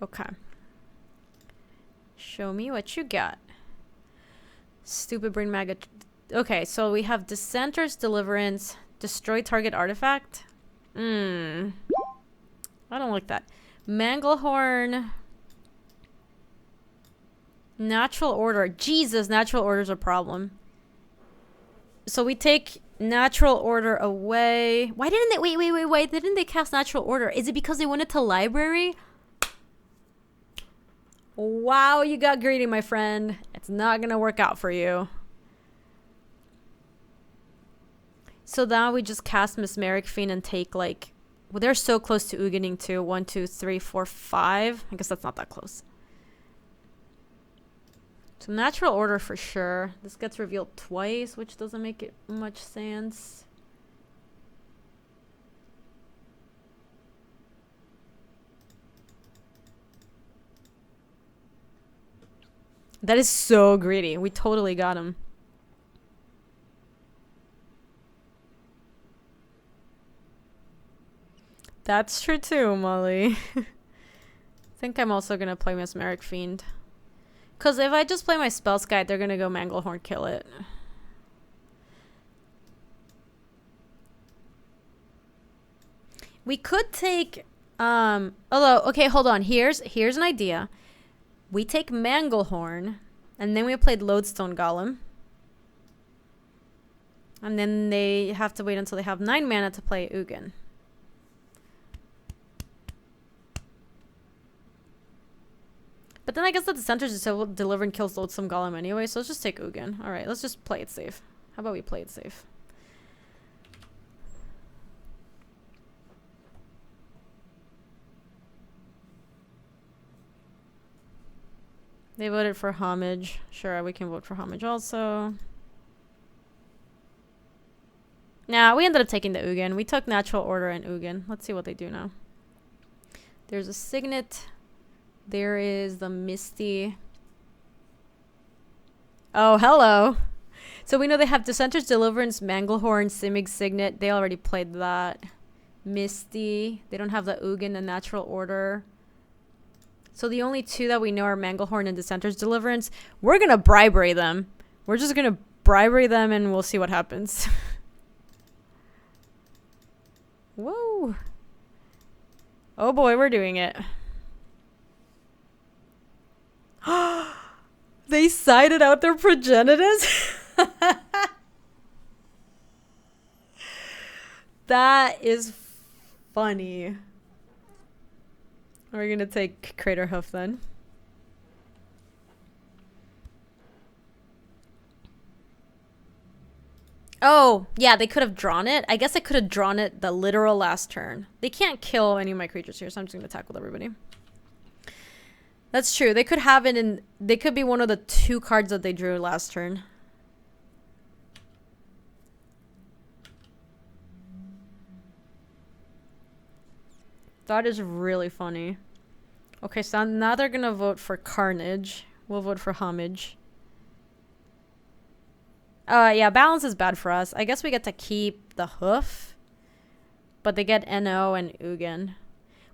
Okay. Show me what you got. Stupid Brain Maggot. Okay, so we have Dissenter's Deliverance, destroy target artifact. I don't like that. Manglehorn. Natural Order. Jesus, Natural Order's a problem. So we take Natural Order away. Why didn't they... Wait. Didn't they cast Natural Order? Is it because they went into Library? Wow, you got greedy, my friend. It's not gonna work out for you. So now we just cast Mesmeric Fiend and take, like... Well, they're so close to Uganing too. 1, 2, 3, 4, 5. I guess that's not that close. So Natural Order for sure. This gets revealed twice, which doesn't make it much sense. That is so greedy. We totally got him. That's true too, Molly. I think I'm also gonna play Mesmeric Fiend. Because if I just play my Spells Guide, they're gonna go Manglehorn kill it. We could take... although, okay, hold on. Here's an idea. We take Manglehorn, and then we played Lodestone Golem. And then they have to wait until they have 9 mana to play Ugin. But then I guess that the Dissenters is still deliver and kills Lodestone Golem anyway, so let's just take Ugin. Alright, let's just play it safe. How about we play it safe? They voted for Homage. Sure, we can vote for Homage also. Nah, we ended up taking the Ugin. We took Natural Order and Ugin. Let's see what they do now. There's a Signet. There is the Misty. Oh, hello. So we know they have Dissenter's Deliverance, Manglehorn, Simic Signet. They already played that. Misty. They don't have the Ugin, the Natural Order. So the only two that we know are Manglehorn and Dissenter's Deliverance. We're going to bribery them. We're just going to bribery them and we'll see what happens. Whoa. Oh boy, we're doing it. They sided out their progenitors? That is funny. We're gonna take Crater Hoof then. Oh, yeah, they could have drawn it. I guess I could have drawn it the literal last turn. They can't kill any of my creatures here, so I'm just gonna attack with everybody. That's true. They could have it in... They could be one of the 2 cards that they drew last turn. That is really funny. Okay, so now they're gonna vote for Carnage. We'll vote for Homage. Yeah, balance is bad for us. I guess we get to keep the Hoof. But they get NO and Ugin.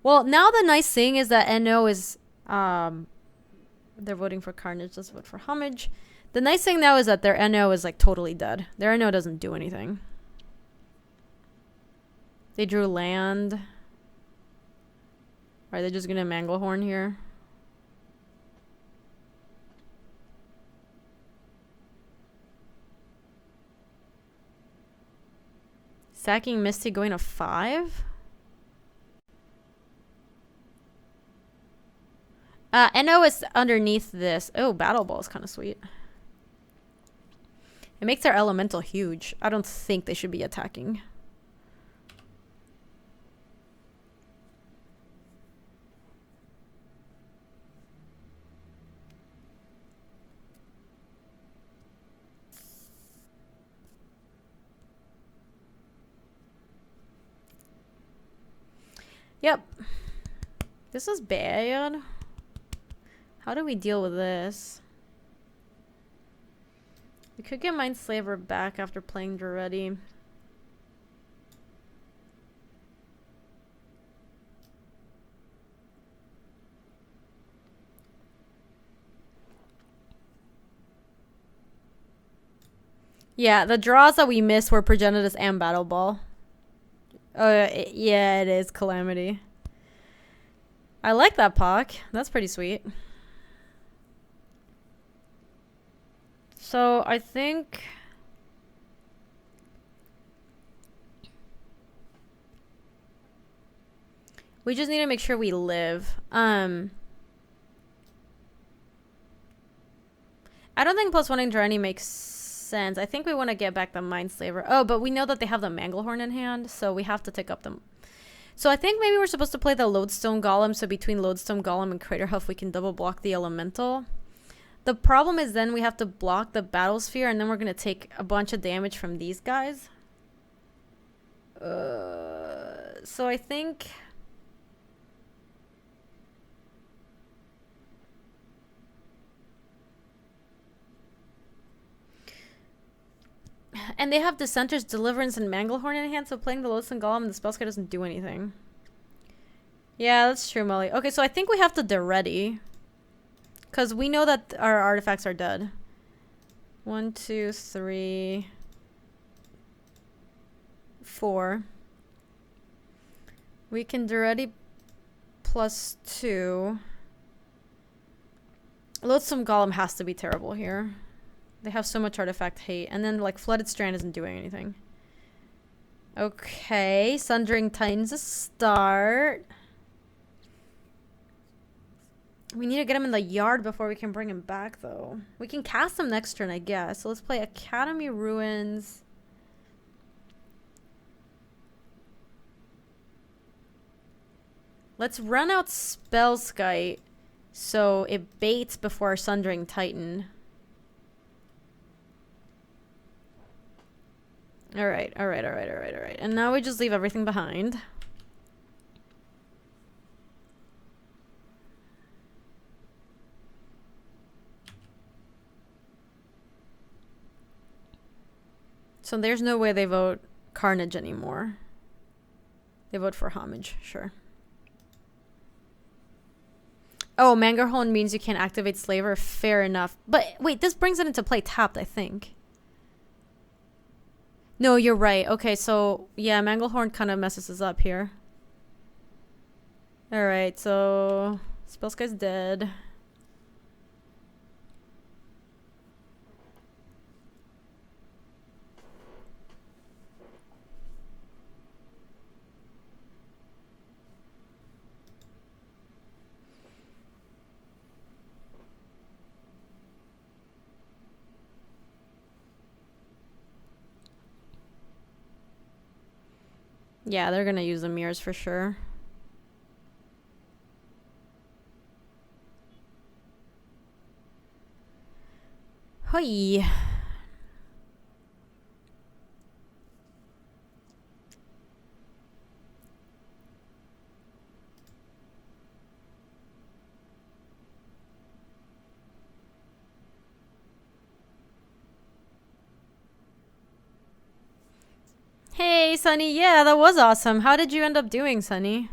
Well, now the nice thing is that NO is... they're voting for Carnage. Let's vote for Homage. The nice thing now is that their NO is like totally dead. Their NO doesn't do anything. They drew land. Are they just gonna Manglehorn here? Sacking Misty going to 5? NO is underneath this. Oh, Battle Ball is kind of sweet. It makes their elemental huge. I don't think they should be attacking. Yep. This is bad. How do we deal with this? We could get Mindslaver back after playing Duretti. Yeah, the draws that we missed were Progenitus and Battle Ball. Yeah, it is Calamity. I like that Pock. That's pretty sweet. So I think we just need to make sure we live. I don't think plus one Durani makes sense. I think we want to get back the Mindslaver. Oh, but we know that they have the Manglehorn in hand, so we have to take up them. So I think maybe we're supposed to play the Lodestone Golem, so between Lodestone Golem and Craterhoof we can double block the Elemental. The problem is then we have to block the Battle Sphere, and then we're going to take a bunch of damage from these guys. So I think... And they have Dissenter's Deliverance and Manglehorn in hand, so playing the Lodestone Golem and the Spellscape doesn't do anything. Yeah, that's true, Molly. Okay, so I think we have to Duretti. Because we know that our artifacts are dead. 1, 2, 3, 4. We can Duretti plus 2. Lodestone Golem has to be terrible here. They have so much artifact hate. And then, like, Flooded Strand isn't doing anything. Okay, Sundering Titan's a start. We need to get him in the yard before we can bring him back, though. We can cast him next turn, I guess. So let's play Academy Ruins. Let's run out Spellskite so it baits before our Sundering Titan. Alright. And now we just leave everything behind. So there's no way they vote Carnage anymore. They vote for Homage, sure. Oh, Mangerhorn means you can't activate Slaver. Fair enough. But wait, this brings it into play tapped, I think. No, you're right. Okay, so yeah, Manglehorn kind of messes us up here. Alright, so Spellsky's dead. Yeah, they're gonna use the mirrors for sure. Hoi. Hey, Sunny. Yeah, that was awesome. How did you end up doing, Sunny?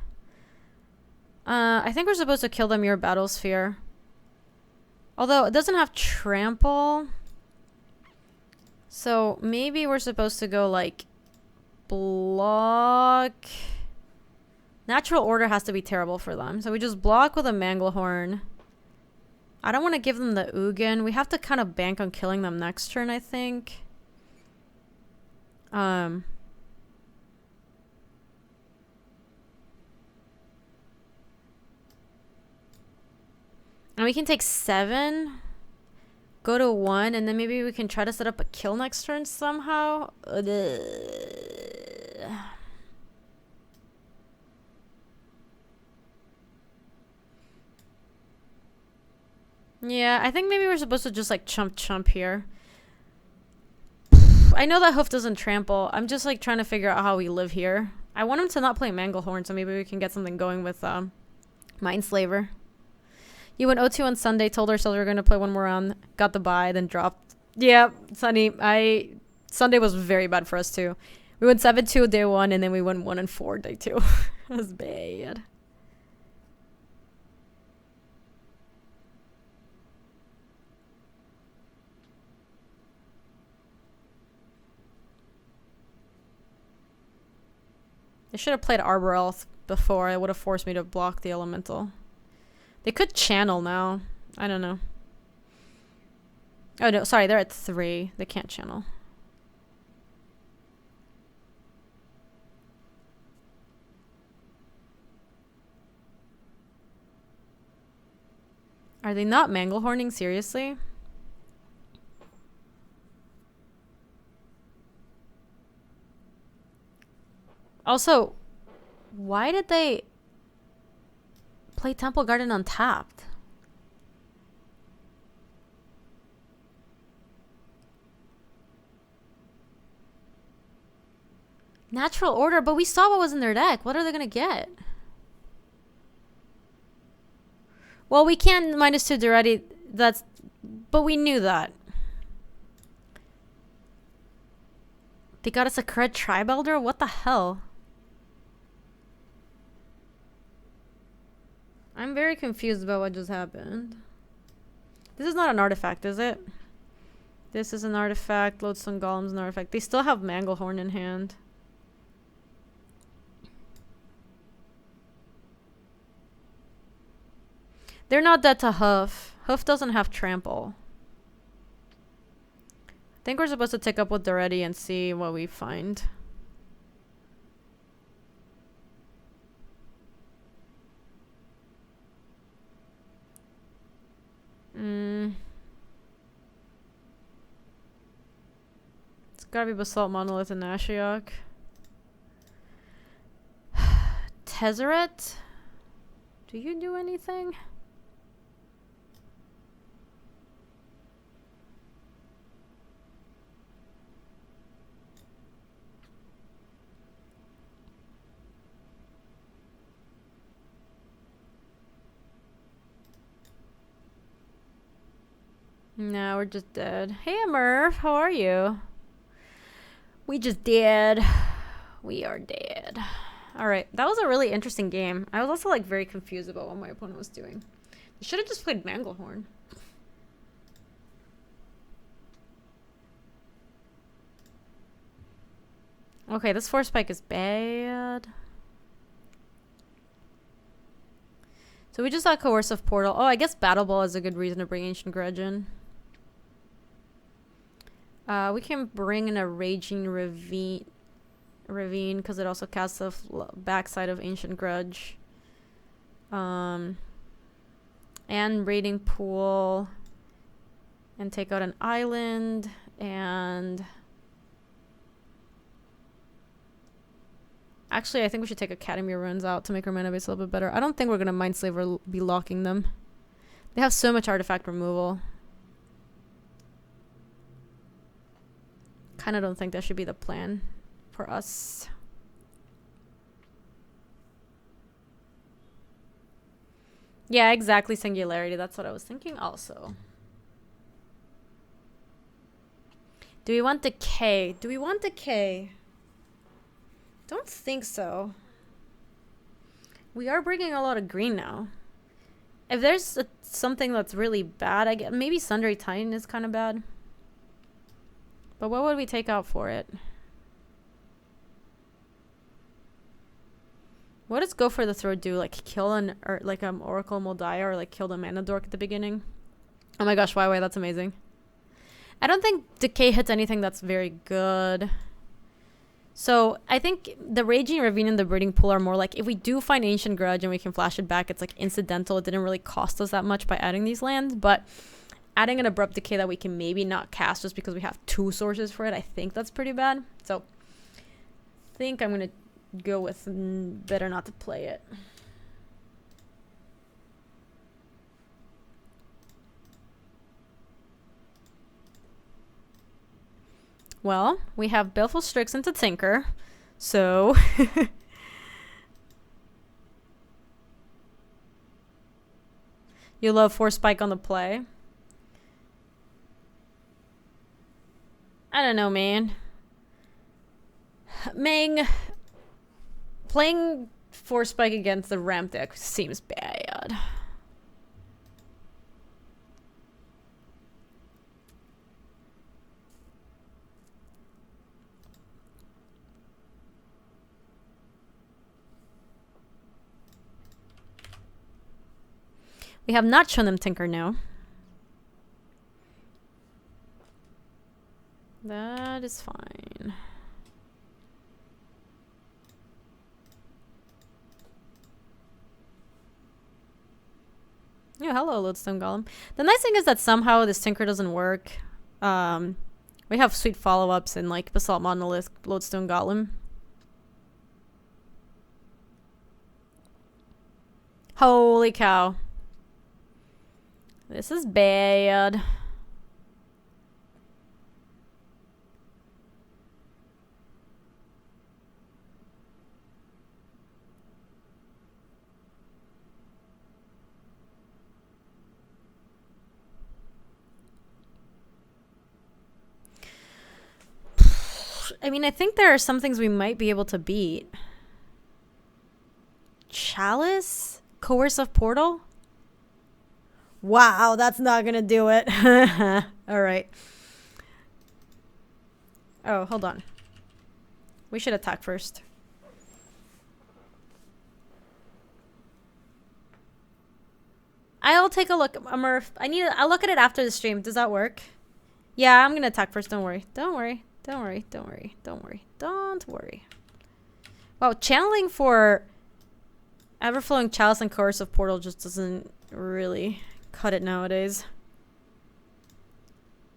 I think we're supposed to kill the Mirror Battle Sphere. Although, it doesn't have Trample. So, maybe we're supposed to go, like, block... Natural Order has to be terrible for them. So, we just block with a Manglehorn. I don't want to give them the Ugin. We have to kind of bank on killing them next turn, I think. And we can take 7. Go to 1, and then maybe we can try to set up a kill next turn somehow. Yeah, I think maybe we're supposed to just like chump here. I know that Hoof doesn't trample. I'm just like trying to figure out how we live here. I want him to not play Manglehorn, so maybe we can get something going with Mindslaver. You went 0-2 on Sunday, told ourselves we were going to play one more round, got the bye, then dropped. Yeah, Sunny, Sunday was very bad for us too. We went 7-2 day 1, and then we went 1-4 day 2. That was bad. They should have played Arbor Elf before. It would have forced me to block the Elemental. They could channel now. I don't know. Oh, no. Sorry, they're at 3. They can't channel. Are they not Manglehorning? Seriously? Also, why did they play Temple Garden untapped? Natural Order, but we saw what was in their deck. What are they going to get? Well, we can -2 Duretti. But we knew that. They got us a Cred Tribe Elder? What the hell? I'm very confused about what just happened. This is not an artifact, is it? This is an artifact. Lodestone Golem's an artifact. They still have Manglehorn in hand. They're not dead to Hoof. Hoof doesn't have Trample. I think we're supposed to take up with Duretti and see what we find. It's gotta be Basalt Monolith and Ashiok. Tezzeret? Do you do anything? No, we're just dead. Hey, Murph, how are you? We just dead. We are dead. Alright, that was a really interesting game. I was also like very confused about what my opponent was doing. They should have just played Manglehorn. Okay, this Force Spike is bad. So we just got Coercive Portal. Oh, I guess Battle Ball is a good reason to bring Ancient Grudge in. We can bring in a Raging Ravine because it also casts the backside of Ancient Grudge. And Raiding Pool. And take out an island. And actually, I think we should take Academy Ruins out to make our mana base a little bit better. I don't think we're going to Mindslave or be locking them. They have so much artifact removal. Kind of don't think that should be the plan for us. Yeah, exactly, Singularity. That's what I was thinking also. Do we want Decay? Do we want Decay? Don't think so. We are bringing a lot of green now. If there's something that's really bad, I guess maybe Sundry Titan is kind of bad. But what would we take out for it? What does Go for the Throat do? Like kill an Oracle Moldiah or like kill the Mana Dork at the beginning? Oh my gosh, why? That's amazing. I don't think Decay hits anything that's very good. So I think the Raging Ravine and the Breeding Pool are more like, if we do find Ancient Grudge and we can flash it back, it's like incidental. It didn't really cost us that much by adding these lands, but adding an Abrupt Decay that we can maybe not cast just because we have 2 sources for it, I think that's pretty bad. So I think I'm going to go with better not to play it. Well, we have Baleful Strix into Tinker, so you love Force Spike on the play. I don't know, man. Ming, playing Force Spike against the ramp deck seems bad. We have not shown them Tinker now. That is fine. Oh, hello, Lodestone Golem. The nice thing is that somehow this Tinker doesn't work. We have sweet follow-ups in like Basalt Monolith, Lodestone Golem. Holy cow. This is bad. I mean, I think there are some things we might be able to beat. Chalice? Coercive Portal? Wow, that's not gonna do it. Alright. Oh, hold on. We should attack first. I'll take a look. I'll look at it after the stream. Does that work? Yeah, I'm gonna attack first. Don't worry. Don't worry. Don't worry. Don't worry. Don't worry. Don't worry. Wow, channeling for Everflowing Chalice and Coercive Portal just doesn't really cut it nowadays.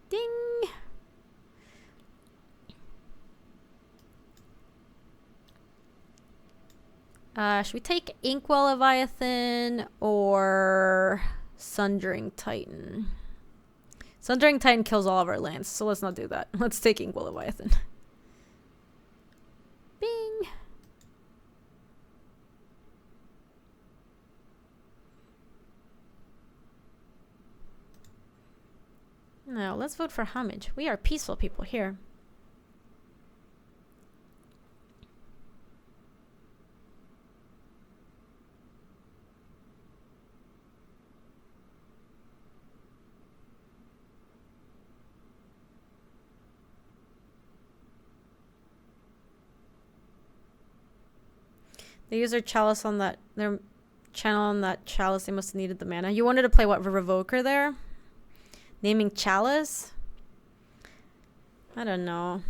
Ding! Should we take Inkwell Leviathan or Sundering Titan? Sundering Titan kills all of our lands, so let's not do that. Let's take Inkwell Leviathan. Bing! Now, let's vote for homage. We are peaceful people here. They use their chalice on that, their channel on that chalice. They must have needed the mana. You wanted to play what, Revoker there? Naming Chalice? I don't know.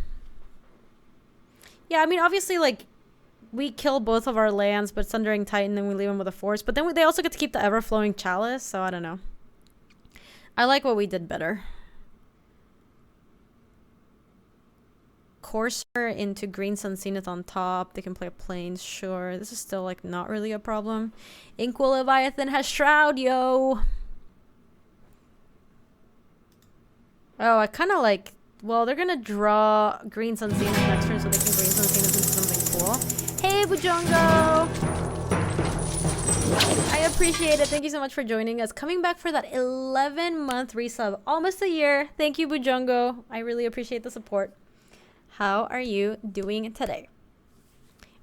Yeah, I mean, obviously, like, we kill both of our lands, but Sundering Titan, then we leave them with a force. But then they also get to keep the Everflowing Chalice, so I don't know. I like what we did better. Courser into Green Sun Zenith on top. They can play a Plains, sure. This is still, like, not really a problem. Inkwell Leviathan has Shroud, yo! Oh, I kind of like... Well, they're gonna draw Green Sun Zenith next turn so they can Green Sun Zenith into something cool. Hey, Bujongo! I appreciate it. Thank you so much for joining us. Coming back for that 11-month resub. Almost a year. Thank you, Bujongo. I really appreciate the support. How are you doing today?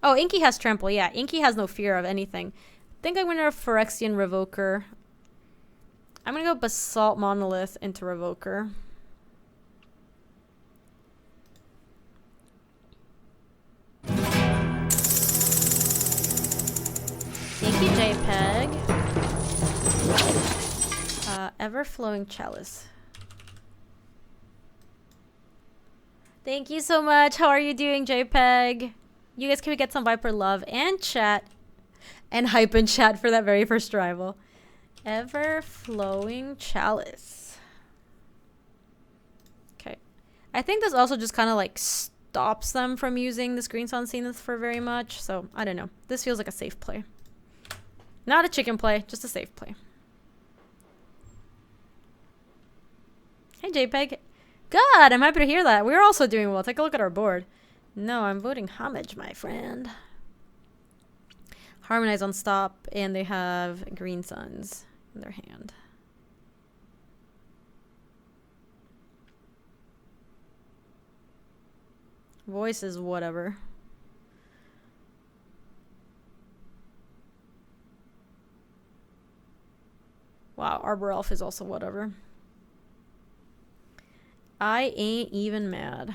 Oh, Inky has Trample. Yeah, Inky has no fear of anything. I think I'm going to Phyrexian Revoker. I'm going to go Basalt Monolith into Revoker. Thank you, JPEG. Everflowing Chalice. Thank you so much. How are you doing, JPEG? You guys can get some Viper love and chat and hype in chat for that very first rival. Ever flowing chalice. Okay. I think this also just kind of like stops them from using this Green Sun Zenith for very much. So I don't know. This feels like a safe play. Not a chicken play, just a safe play. Hey, JPEG. Good, I'm happy to hear that. We're also doing well. Take a look at our board. No, I'm voting homage, my friend. Harmonize on stop, and they have Green Suns in their hand. Voice is whatever. Wow, Arbor Elf is also whatever. I ain't even mad.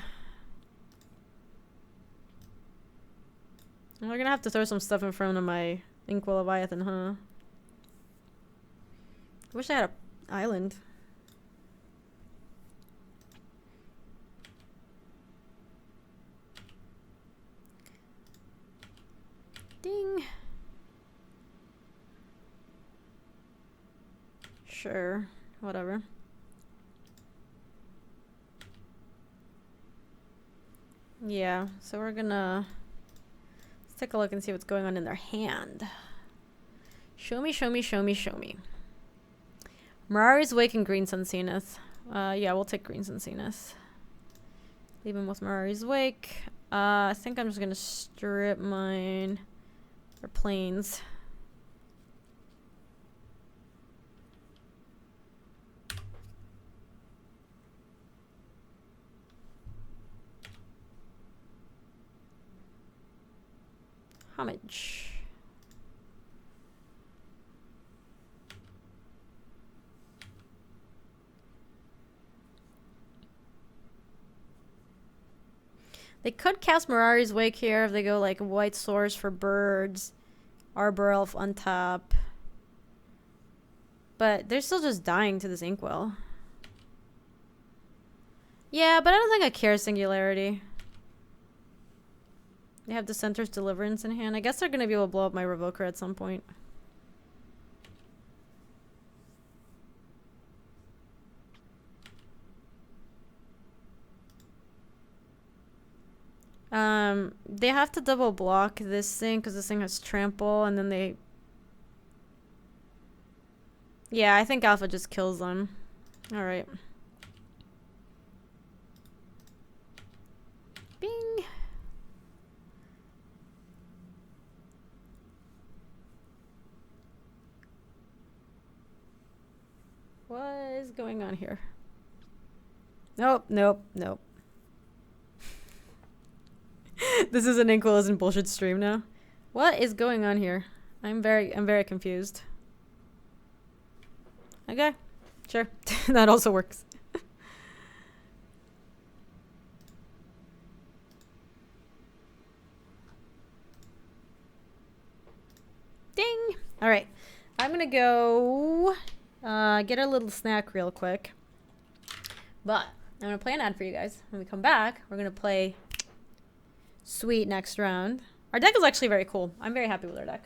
We're gonna have to throw some stuff in front of my Inkwell Leviathan, huh? I wish I had an island. Ding. Sure, whatever. Yeah, so we're gonna... Let's take a look and see what's going on in their hand. Show me, show me, show me, show me. Mirari's Wake and Green Sun Zenith. Yeah, we'll take Green Sun Zenith. Leave him with Mirari's Wake. I think I'm just gonna strip mine. Or planes. Homage. They could cast Mirari's Wake here if they go like White Source for birds. Arbor Elf on top. But they're still just dying to this Inkwell. Yeah, but I don't think I care Singularity. They have the Center's Deliverance in hand. I guess they're going to be able to blow up my Revoker at some point. They have to double block this thing because this thing has trample, and then they... Yeah, I think Alpha just kills them. Alright. Bing! What is going on here? Nope, nope, nope. This is an Inkwell and bullshit stream now. What is going on here? I'm very confused. Okay, sure. That also works. Ding! Alright. I'm gonna go get a little snack real quick. But I'm gonna play an ad for you guys. When we come back, we're gonna play Sweet next round. Our deck is actually very cool. I'm very happy with our deck.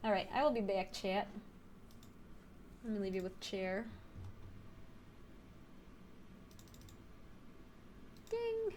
Alright, I will be back, chat. Let me leave you with chair. Ding!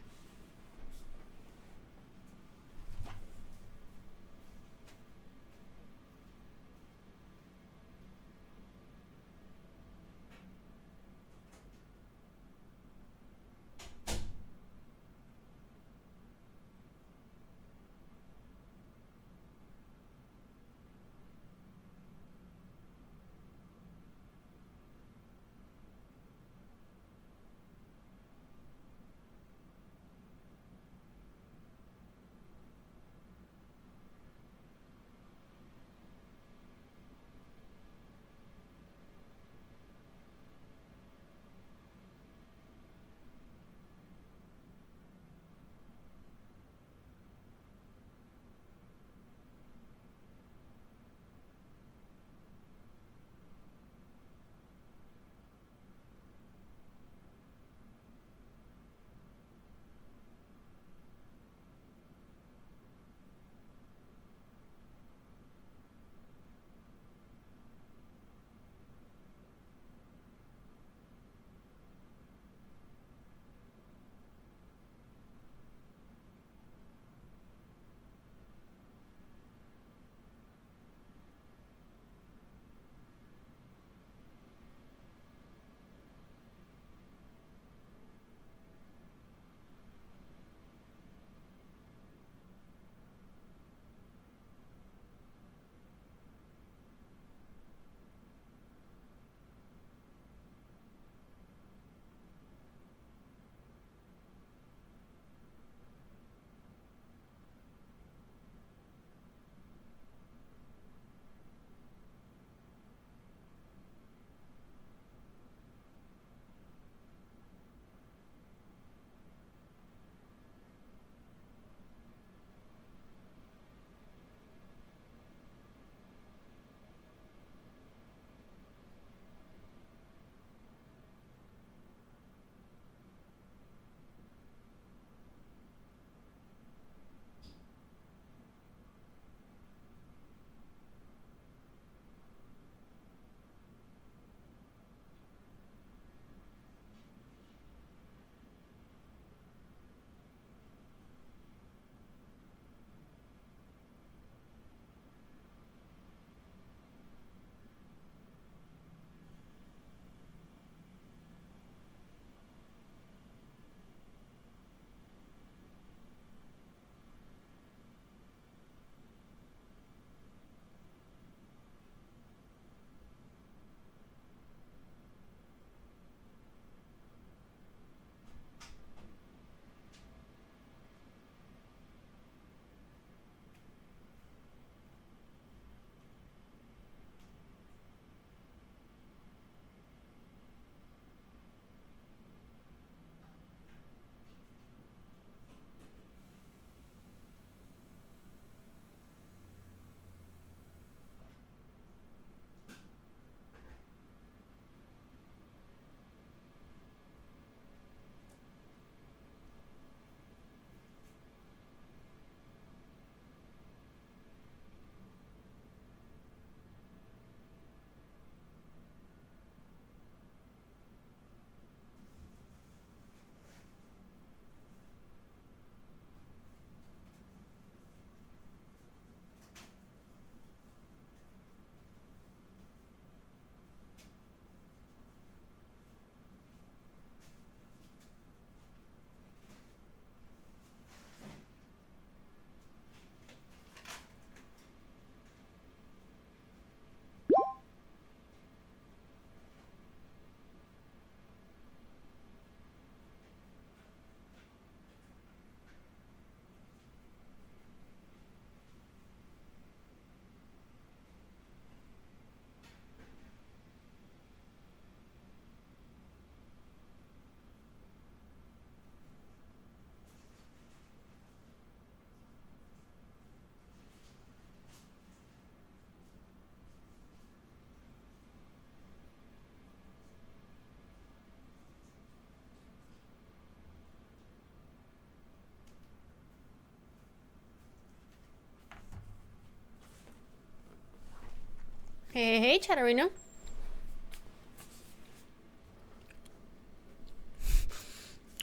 Hey, Chatterino.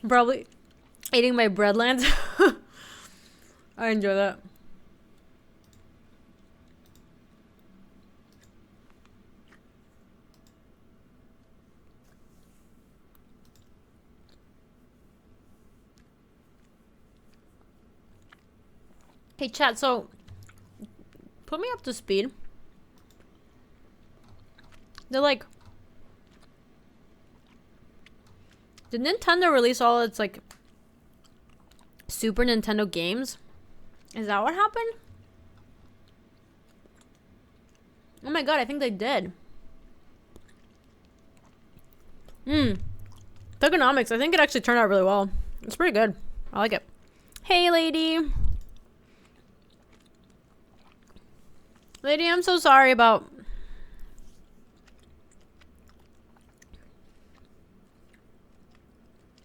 Probably eating my breadlands. I enjoy that. Hey, chat, so put me up to speed. They're like, did Nintendo release all its like Super Nintendo games? Is that what happened? Oh my god, I think they did. Thugonomics, I think it actually turned out really well. It's pretty good. I like it. Hey, lady. Lady, I'm so sorry about...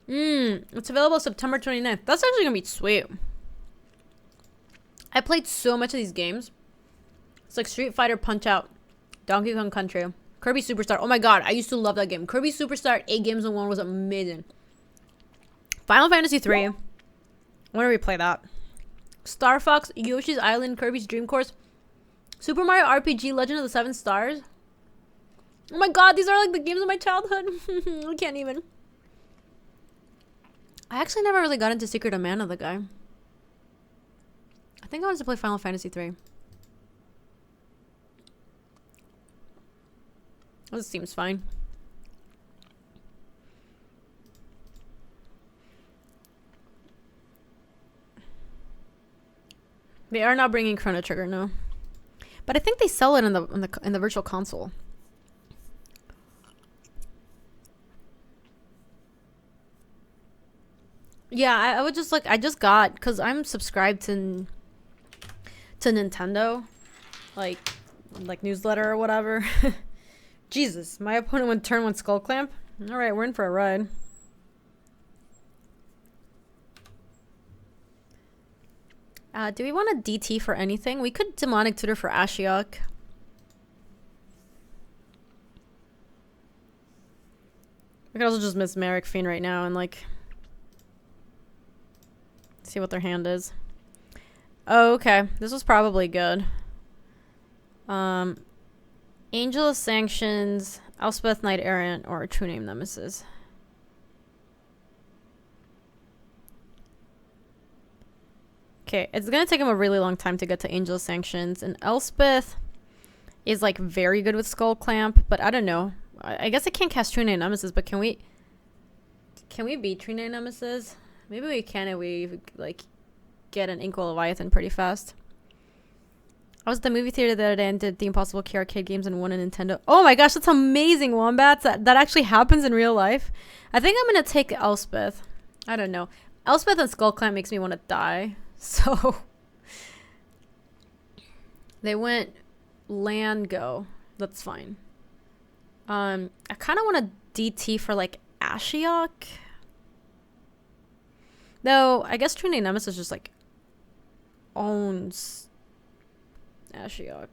It's available September 29th. That's actually gonna be sweet. I played so much of these games. It's like Street Fighter, Punch-Out, Donkey Kong Country, Kirby Superstar. Oh my god, I used to love that game. Kirby Superstar 8 games in 1 was amazing. Final Fantasy 3. I want to replay that. Star Fox, Yoshi's Island, Kirby's Dream Course, Super Mario RPG, Legend of the Seven Stars. Oh my god, these are like the games of my childhood. I can't even. I actually never really got into Secret of Mana, the guy. I think I wanted to play Final Fantasy 3. This seems fine. They are not bringing Chrono Trigger, no. But I think they sell it in the virtual console. Yeah, I would just like, I just got, because I'm subscribed to Nintendo, like newsletter or whatever. Jesus, my opponent went turn 1 Skull Clamp. All right, we're in for a ride. Do we want a DT for anything? We could Demonic Tutor for Ashiok. We could also just miss Merrick Fiend right now and like see what their hand is. Oh, okay. This was probably good. Angel of Sanctions, Elspeth Knight Errant, or True Name Nemesis. Okay, it's gonna take him a really long time to get to Angel of Sanctions, and Elspeth is like very good with Skull Clamp, but I don't know. I guess I can't cast True Name Nemesis, but can we beat True Name Nemesis? Maybe we can if we like get an Inkwell Leviathan pretty fast. I was at the movie theater the other day and did the Impossible Key arcade games and won a Nintendo. Oh my gosh, that's amazing, Wombats. That actually happens in real life. I think I'm gonna take Elspeth. I don't know. Elspeth and Skull Clamp makes me want to die. So they went land go. That's fine. I kind of want a DT for like Ashiok. Though I guess True Name Nemesis just like owns Ashiok.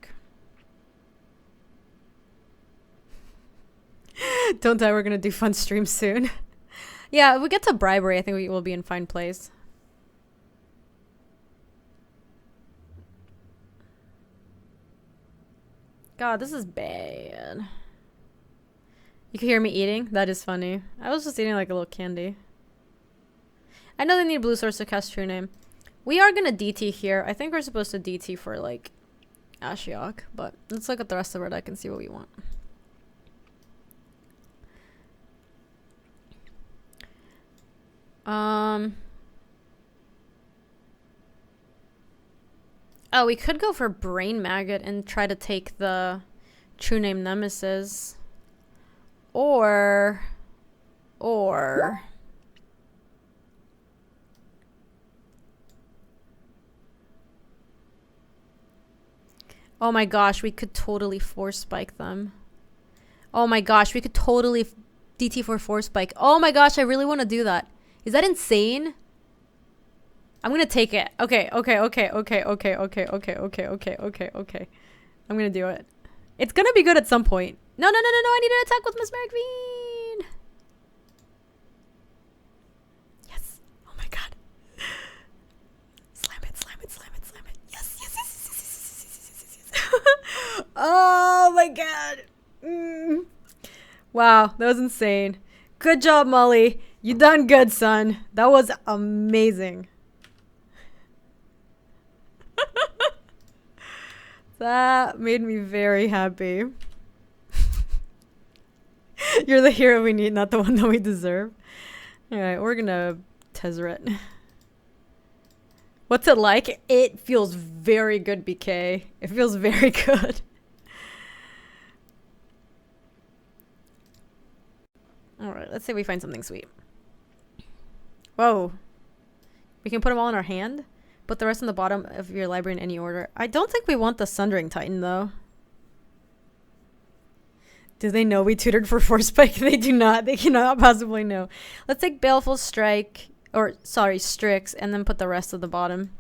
Don't die, we're gonna do fun streams soon. Yeah, if we get to Bribery, I think we will be in fine place. God, this is bad. You can hear me eating? That is funny. I was just eating like a little candy. I know they need blue source to cast True Name. We are gonna DT here. I think we're supposed to DT for like Ashiok, but let's look at the rest of our deck and see what we want. Oh, we could go for Brain Maggot and try to take the True Name Nemesis. Or oh my gosh, we could totally Force Spike them. Oh my gosh, we could totally DT for Force Spike. Oh my gosh, I really want to do that. Is that insane? I'm gonna take it. Okay. I'm gonna do it. It's gonna be good at some point. No, no, no, no, no. I need to attack with Mesmeric Fiend. Yes. Oh my god. Slam it, slam it, slam it, slam it. Yes, yes, yes, yes, yes, yes, yes, yes, yes. Oh my god. Wow, that was insane. Good job, Molly. You done good, son. That was amazing. That made me very happy. You're the hero we need, not the one that we deserve. Alright, we're gonna Tezzeret. What's it like? It feels very good, BK. It feels very good. Alright, let's say we find something sweet. Whoa. We can put them all in our hand? Put the rest on the bottom of your library in any order. I don't think we want the Sundering Titan, though. Do they know we tutored for Force Spike? They do not. They cannot possibly know. Let's take Baleful Strike, or sorry, Strix, and then put the rest at the bottom.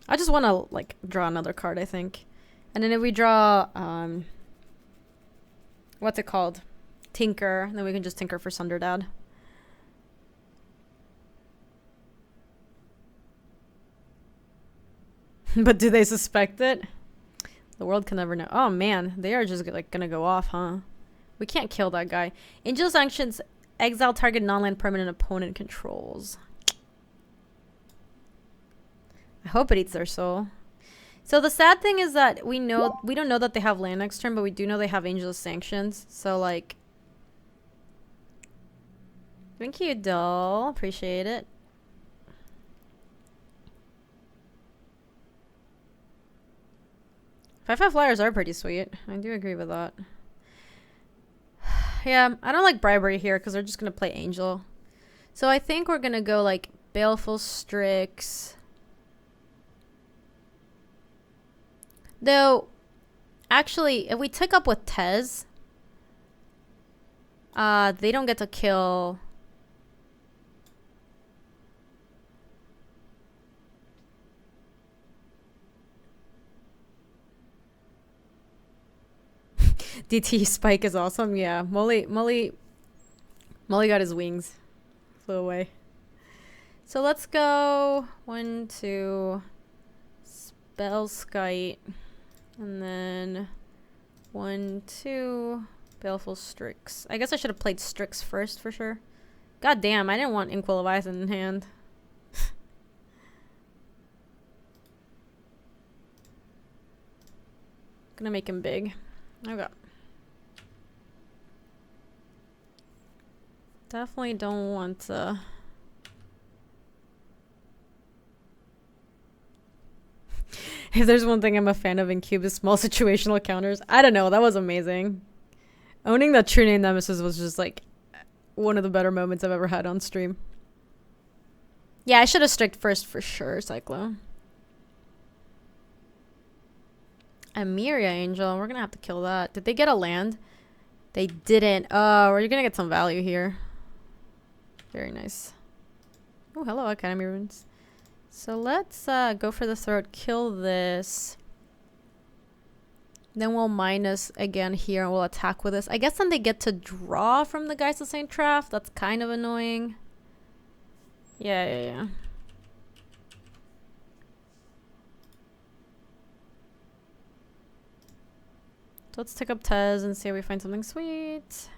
I just want to like draw another card, I think. And then if we draw, what's it called? Tinker. Then we can just Tinker for Sunderdad. But do they suspect it? The world can never know. Oh man, they are just like gonna go off, huh? We can't kill that guy. Angel Sanctions exile target non-land permanent opponent controls. I hope it eats their soul. So the sad thing is that we don't know that they have land next turn, but we do know they have Angel Sanctions. So like, thank you, doll. Appreciate it. 5/5 flyers are pretty sweet. I do agree with that. Yeah, I don't like bribery here because they're just going to play Angel. So I think we're going to go like Baleful Strix. Though, actually, if we tick up with Tez, they don't get to kill... DT Spike is awesome. Yeah, Molly got his wings. Flew away. So let's go 1, 2, Spell Skite, and then 1, 2, Baleful Strix. I guess I should have played Strix first for sure. God damn, I didn't want Inkwell Leviathan in hand. Gonna make him big. Okay. Definitely don't want to... If there's one thing I'm a fan of in Cube, is small situational counters. I don't know, that was amazing. Owning that True Name Nemesis was just like one of the better moments I've ever had on stream. Yeah, I should have strict first for sure, Cyclo. Amiria Angel, we're gonna have to kill that. Did they get a land? They didn't. Oh, we're gonna get some value here. Very nice. Oh, hello, Academy Runes. So let's go for the throat, kill this. Then we'll minus again here and we'll attack with this. I guess then they get to draw from the Geist of St. Traff. That's kind of annoying. Yeah. So let's take up Tez and see if we find something sweet.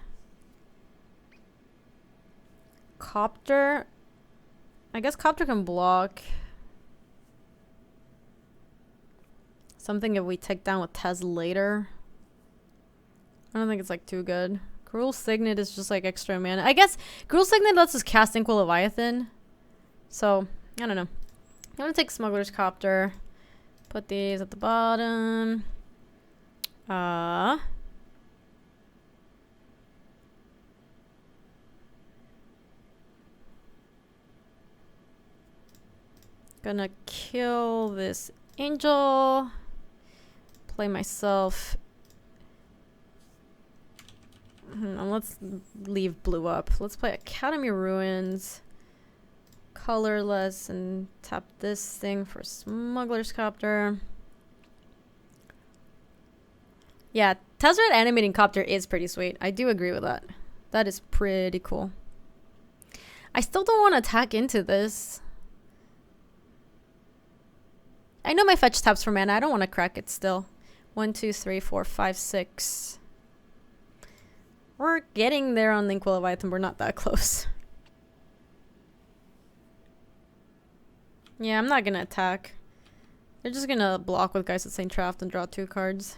Copter. I guess Copter can block. Something if we take down with Tez later. I don't think it's like too good. Cruel Signet is just like extra mana. I guess Cruel Signet lets us cast Inkwell Leviathan. So, I don't know. I'm gonna take Smuggler's Copter. Put these at the bottom. Gonna kill this angel. Play myself. And let's leave blue up. Let's play Academy Ruins. Colorless and tap this thing for Smuggler's Copter. Yeah, Tezzeret animating copter is pretty sweet. I do agree with that. That is pretty cool. I still don't want to attack into this. I know my fetch taps for mana. I don't want to crack it still. 1, 2, 3, 4, 5, 6. We're getting there on Link Will Leviathan. We're not that close. Yeah, I'm not going to attack. They're just going to block with Geist of St. Traft and draw 2 cards.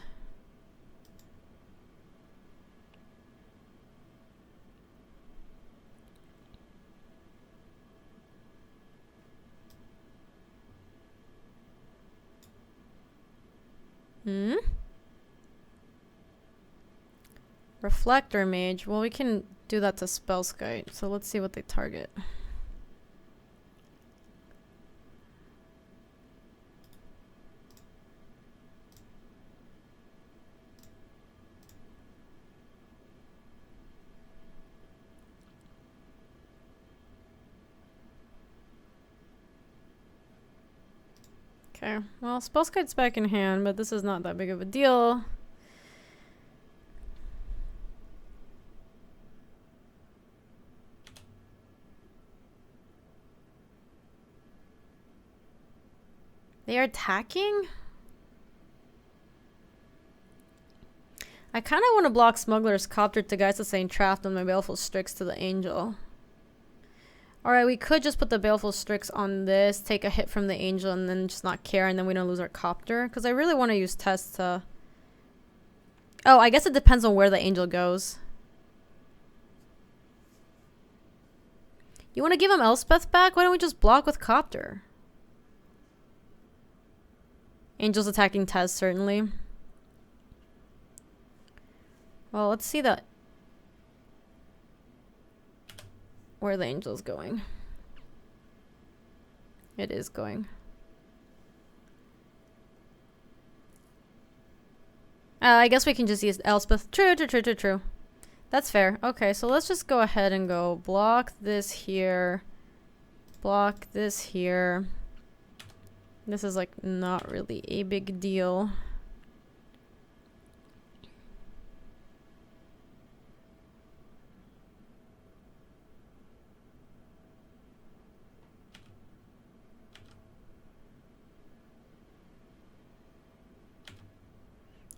Reflector Mage. Well, we can do that to Spellskite. So let's see what they target. Okay, well, Spellskite's back in hand, but this is not that big of a deal. They are attacking? I kind of want to block Smuggler's Copter to Geist of St. Traft and my Baleful Strix to the Angel. Alright, we could just put the Baleful Strix on this, take a hit from the Angel, and then just not care, and then we don't lose our Copter. Because I really want to use Test to... Oh, I guess it depends on where the Angel goes. You want to give him Elspeth back? Why don't we just block with Copter? Angel's attacking Tez, certainly. Well, let's see that. Where the Angel's going. It is going. I guess we can just use Elspeth. True. That's fair. Okay, so let's just go ahead and go block this here. Block this here. This is like not really a big deal.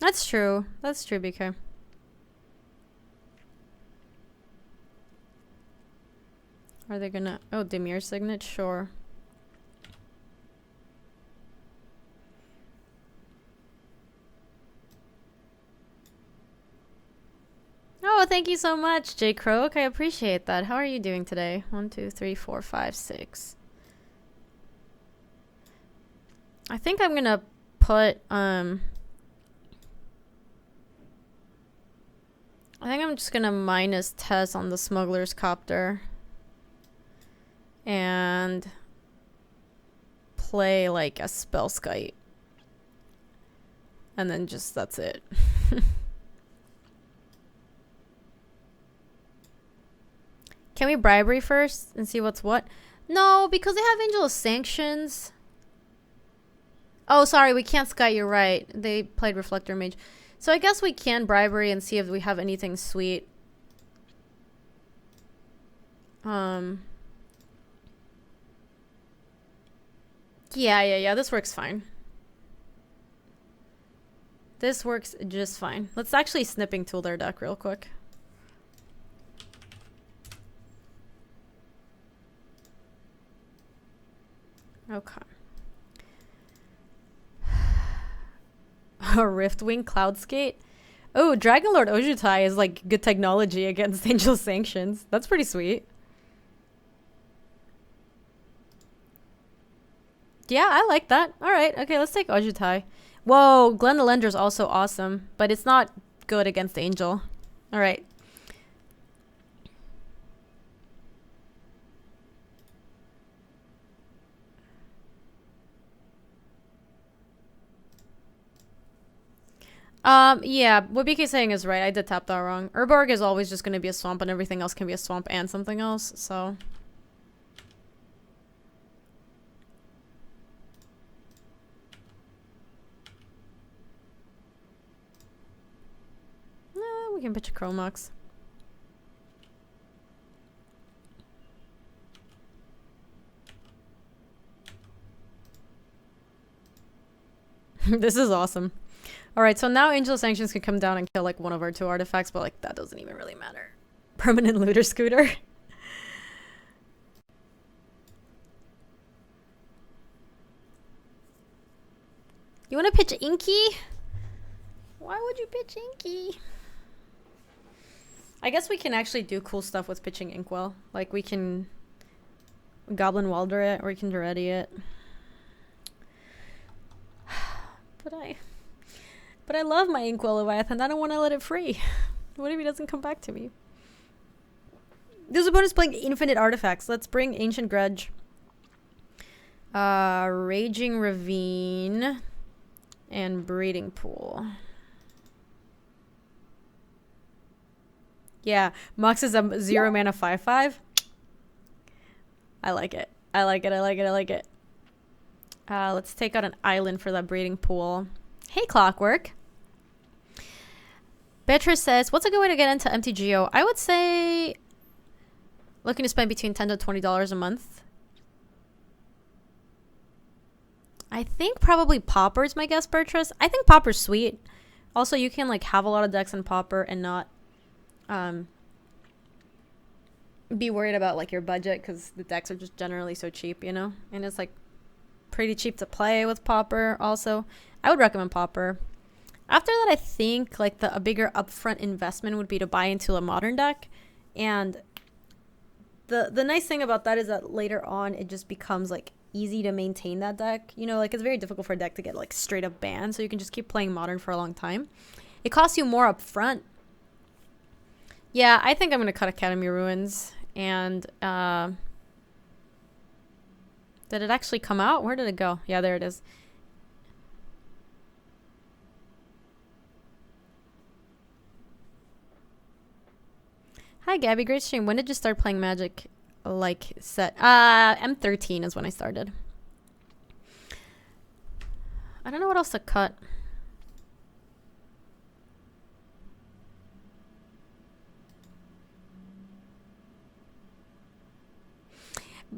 That's true. That's true, BK. Are they gonna... Oh, Dimir Signet? Sure. Oh, thank you so much, J. Croak. I appreciate that. How are you doing today? 1, 2, 3, 4, 5, 6. I think I'm gonna put, I think I'm just gonna minus Tess on the Smuggler's Copter. And play like a Spellskite. And then just, that's it. Can we bribery first and see what's what? No, because they have Angel of Sanctions. Oh, sorry, we can't Sky, you're right. They played Reflector Mage. So I guess we can bribery and see if we have anything sweet. Yeah, this works fine. This works just fine. Let's actually Snipping Tool their deck real quick. Okay. Riftwing Cloudskate. Oh, Dragonlord Ojutai is like good technology against Angel Sanctions. That's pretty sweet. Yeah, I like that. Alright, okay, let's take Ojutai. Whoa, Glen the Lender's also awesome, but it's not good against Angel. Alright. Yeah, what BK's saying is right. I did tap that wrong. Urborg is always just going to be a swamp, and everything else can be a swamp and something else, so... we can pitch a Chromox. This is awesome. Alright, so now Angel Sanctions can come down and kill like one of our 2 artifacts, but like that doesn't even really matter. Permanent Looter Scooter. You want to pitch Inky? Why would you pitch Inky? I guess we can actually do cool stuff with pitching Inkwell. Like we can Goblin Welder it, or we can Duretti it. But I love my Inkwell Leviathan. I don't want to let it free. What if he doesn't come back to me? This opponent's playing infinite artifacts. Let's bring Ancient Grudge. Raging Ravine. And Breeding Pool. Yeah, Mox is a 0 mana 5/5. I like it. I like it. I like it. I like it. Let's take out an island for that Breeding Pool. Hey, Clockwork. Beatrice says, what's a good way to get into MTGO? I would say looking to spend between $10 to $20 a month. I think probably Pauper is my guess, Beatrice. I think Pauper's sweet. Also, you can like have a lot of decks in Pauper and not be worried about like your budget, because the decks are just generally so cheap, you know? And it's like pretty cheap to play with Pauper also. I would recommend Pauper. After that, I think like a bigger upfront investment would be to buy into a modern deck. And the nice thing about that is that later on it just becomes like easy to maintain that deck. You know, like it's very difficult for a deck to get like straight up banned, so you can just keep playing modern for a long time. It costs you more upfront. Yeah, I think I'm gonna cut Academy Ruins. And did it actually come out? Where did it go? Yeah, there it is. Hi, Gabby. Great stream. When did you start playing Magic? Like set? M13 is when I started. I don't know what else to cut.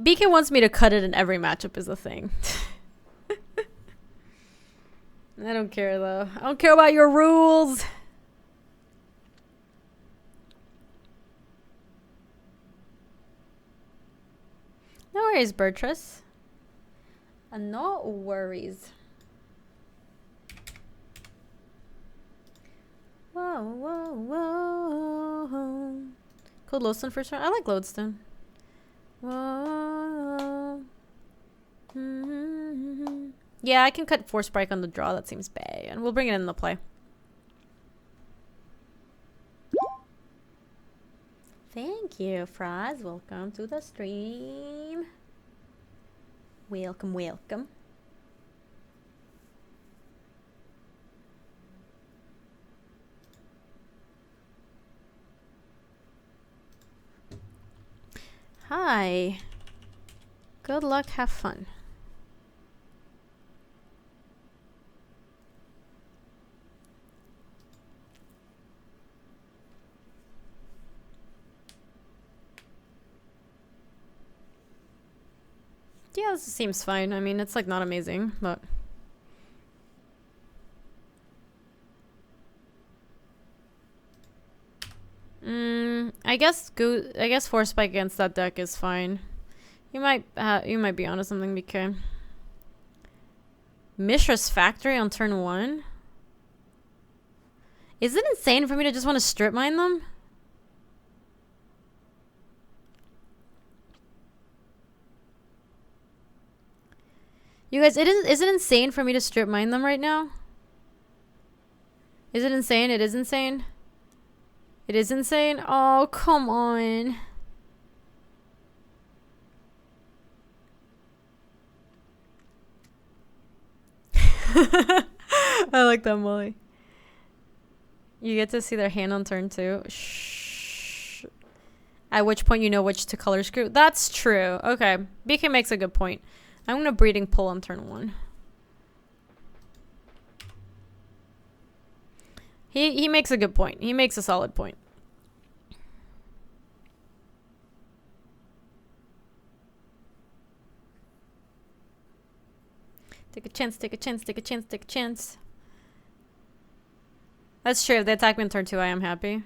BK wants me to cut it in every matchup is the thing. I don't care though. I don't care about your rules. No worries, Beatrice. No worries. Whoa, whoa, whoa. Cold Lodestone first round? I like Lodestone. Whoa. Mm-hmm. Yeah, I can cut Force Spike on the draw. That seems bad. And we'll bring it in the play. Thank you, Fraz. Welcome to the stream. Welcome, welcome. Hi. Good luck, have fun. Yeah, this seems fine. I mean, it's like not amazing, but I guess Force Spike against that deck is fine. You might be onto something, BK. Mishra's Factory on turn 1? Is it insane for me to just want to strip mine them? You guys, is it insane for me to strip mine them right now? Is it insane? It is insane. It is insane. Oh, come on. I like that, Molly. You get to see their hand on turn 2. Shh. At which point you know which to color screw. That's true. Okay. BK makes a good point. I'm going to Breeding Pull on turn 1. He makes a good point. He makes a solid point. Take a chance, take a chance, take a chance, take a chance. That's true. If they attack me in turn 2, I am happy.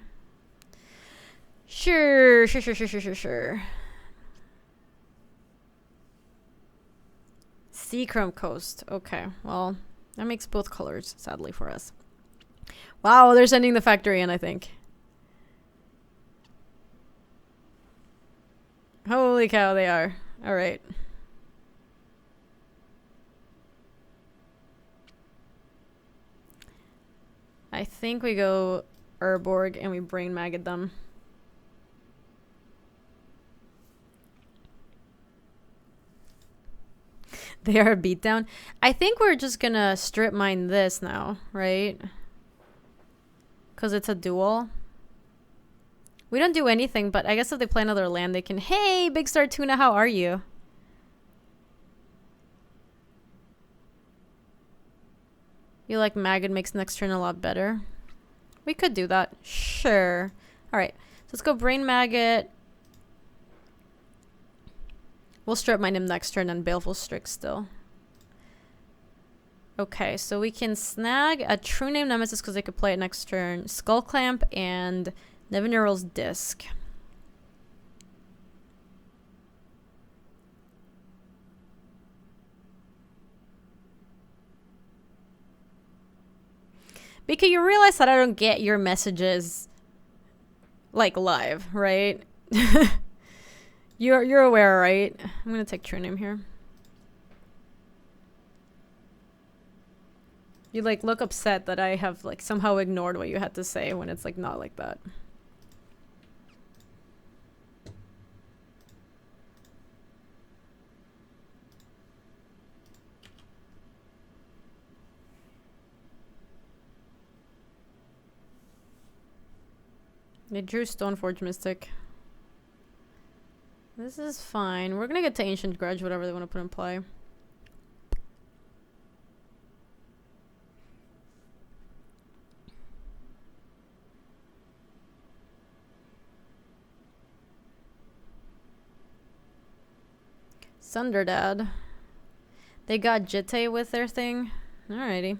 Sure. Seachrome Coast. Okay, well, that makes both colors, sadly, for us. Wow, they're sending the factory in, I think. Holy cow, they are. Alright. I think we go Urborg and we brain maggot them. They are a beatdown. I think we're just gonna strip mine this now, right? Because it's a duel. We don't do anything, but I guess if they play another land, they can... Hey, Big Star Tuna, how are you? You like maggot makes next turn a lot better. We could do that. Sure. Alright, so let's go brain maggot. We'll strip mine him next turn and Baleful Strix still. Okay, so we can snag a True Name Nemesis because they could play it next turn. Skull Clamp and Nevinyrral's Disc. Because you realize that I don't get your messages like live, right? You're aware, right? I'm gonna take True Name here. You like look upset that I have like somehow ignored what you had to say when it's like not like that. They drew Stoneforge Mystic. This is fine. We're gonna get to Ancient Grudge, whatever they want to put in play. Sunderdad. They got Jitte with their thing. Alrighty.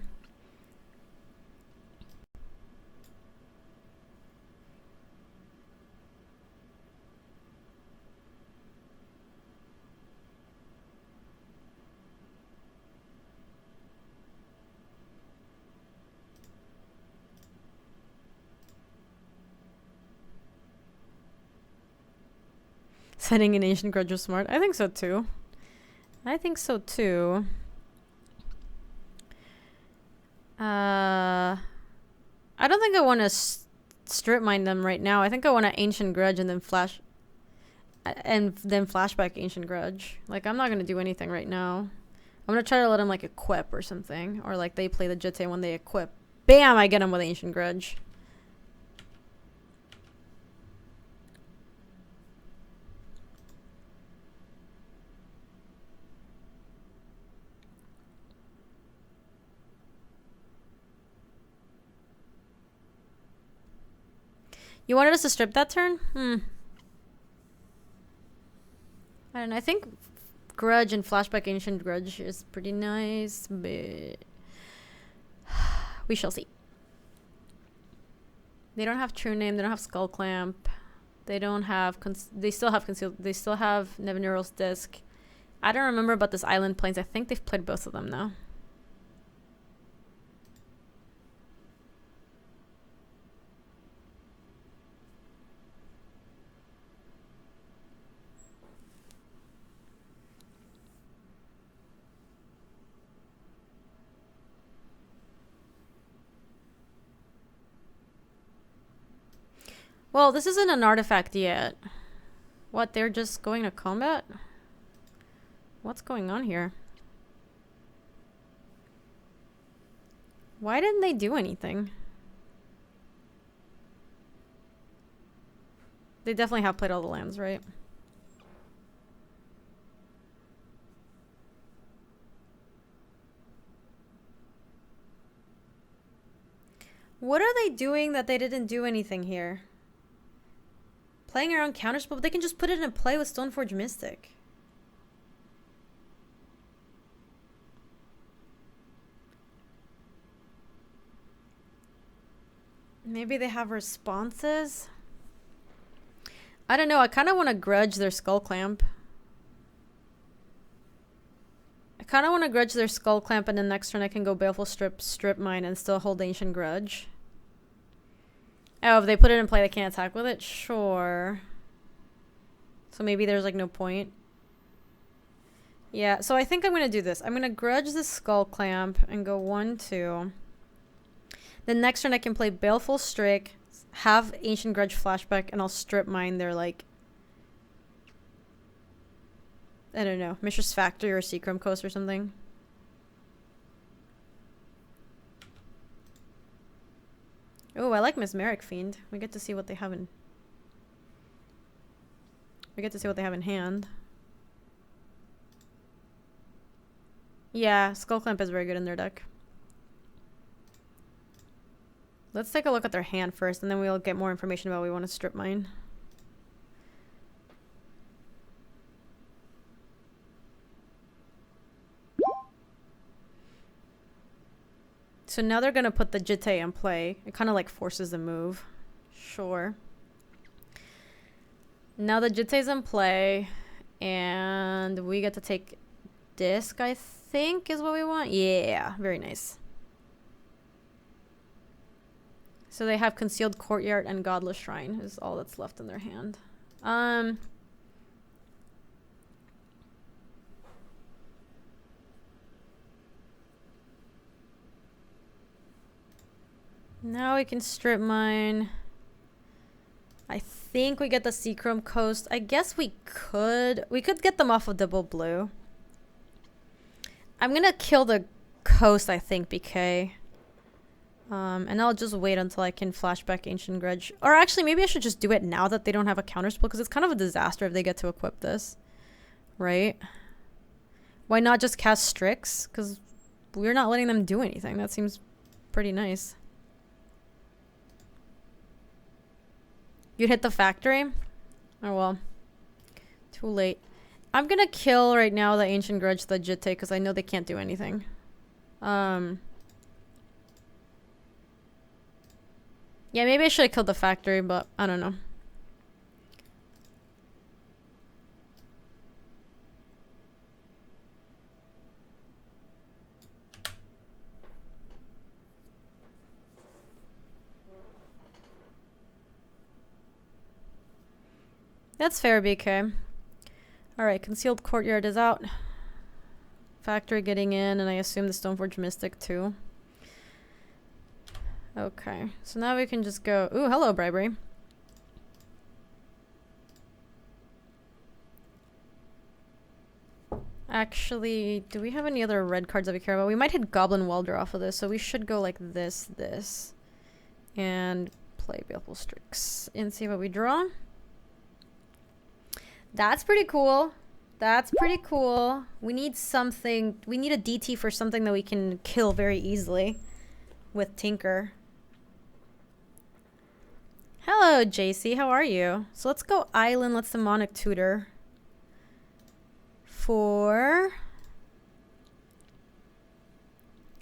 Setting an Ancient Grudge was smart. I think so too. I think so too. I don't think I want to strip mine them right now. I think I want to Ancient Grudge and then flashback Ancient Grudge. Like, I'm not gonna do anything right now. I'm gonna try to let them like equip or something, or like they play the Jitte when they equip. Bam! I get them with Ancient Grudge. You wanted us to strip that turn? I don't know. I think Grudge and Flashback Ancient Grudge is pretty nice, but we shall see. They don't have True Name. They don't have Skull Clamp. They don't have... they still have Concealed. They still have Nevinyrral's Disc. I don't remember about this Island Plains. I think they've played both of them now. Well, this isn't an artifact yet. What, they're just going to combat? What's going on here? Why didn't they do anything? They definitely have played all the lands, right? What are they doing that they didn't do anything here? Playing around counterspell, but they can just put it in play with Stoneforge Mystic. Maybe they have responses? I don't know. I kind of want to grudge their Skull Clamp. I kind of want to grudge their Skull Clamp, and then next turn I can go Baleful Strip Mine, and still hold Ancient Grudge. Oh, if they put it in play, they can't attack with it? Sure. So maybe there's like no point. Yeah, so I think I'm going to do this. I'm going to grudge the Skull Clamp and go 1-2. Then next turn I can play Baleful Strix, have Ancient Grudge flashback, and I'll Strip Mine their, like, I don't know, Mishra's Factory or Seachrome Coast or something. Oh, I like Mesmeric Fiend. We get to see what they have in... We get to see what they have in hand. Yeah, Skull Clamp is very good in their deck. Let's take a look at their hand first, and then we'll get more information about what we want to Strip Mine. So now they're going to put the Jitte in play. It kind of like forces the move. Sure. Now the Jitte's in play, and we get to take Disc, I think is what we want. Yeah, very nice. So they have Concealed Courtyard and Godless Shrine is all that's left in their hand. Now we can Strip Mine. I think we get the Seachrome Coast. I guess we could get them off of Double Blue. I'm gonna kill the Coast, I think, BK. And I'll just wait until I can flashback Ancient Grudge. Or actually, maybe I should just do it now that they don't have a counterspell, because it's kind of a disaster if they get to equip this. Right? Why not just cast Strix? Because we're not letting them do anything. That seems pretty nice. You'd hit the factory? Oh well. Too late. I'm gonna kill right now the Ancient Grudge, the Jitte, because I know they can't do anything. Yeah, maybe I should have killed the factory, but I don't know. That's fair, BK. Alright, Concealed Courtyard is out. Factory getting in, and I assume the Stoneforge Mystic too. Okay, so now we can just go... Ooh, hello, Bribery. Actually, do we have any other red cards that we care about? We might hit Goblin Welder off of this, so we should go like this, and play Baleful Strix and see what we draw. That's pretty cool. That's pretty cool. We need something... We need a DT for something that we can kill very easily with Tinker. Hello, JC. How are you? So let's go Island. Let's Demonic Tutor. For...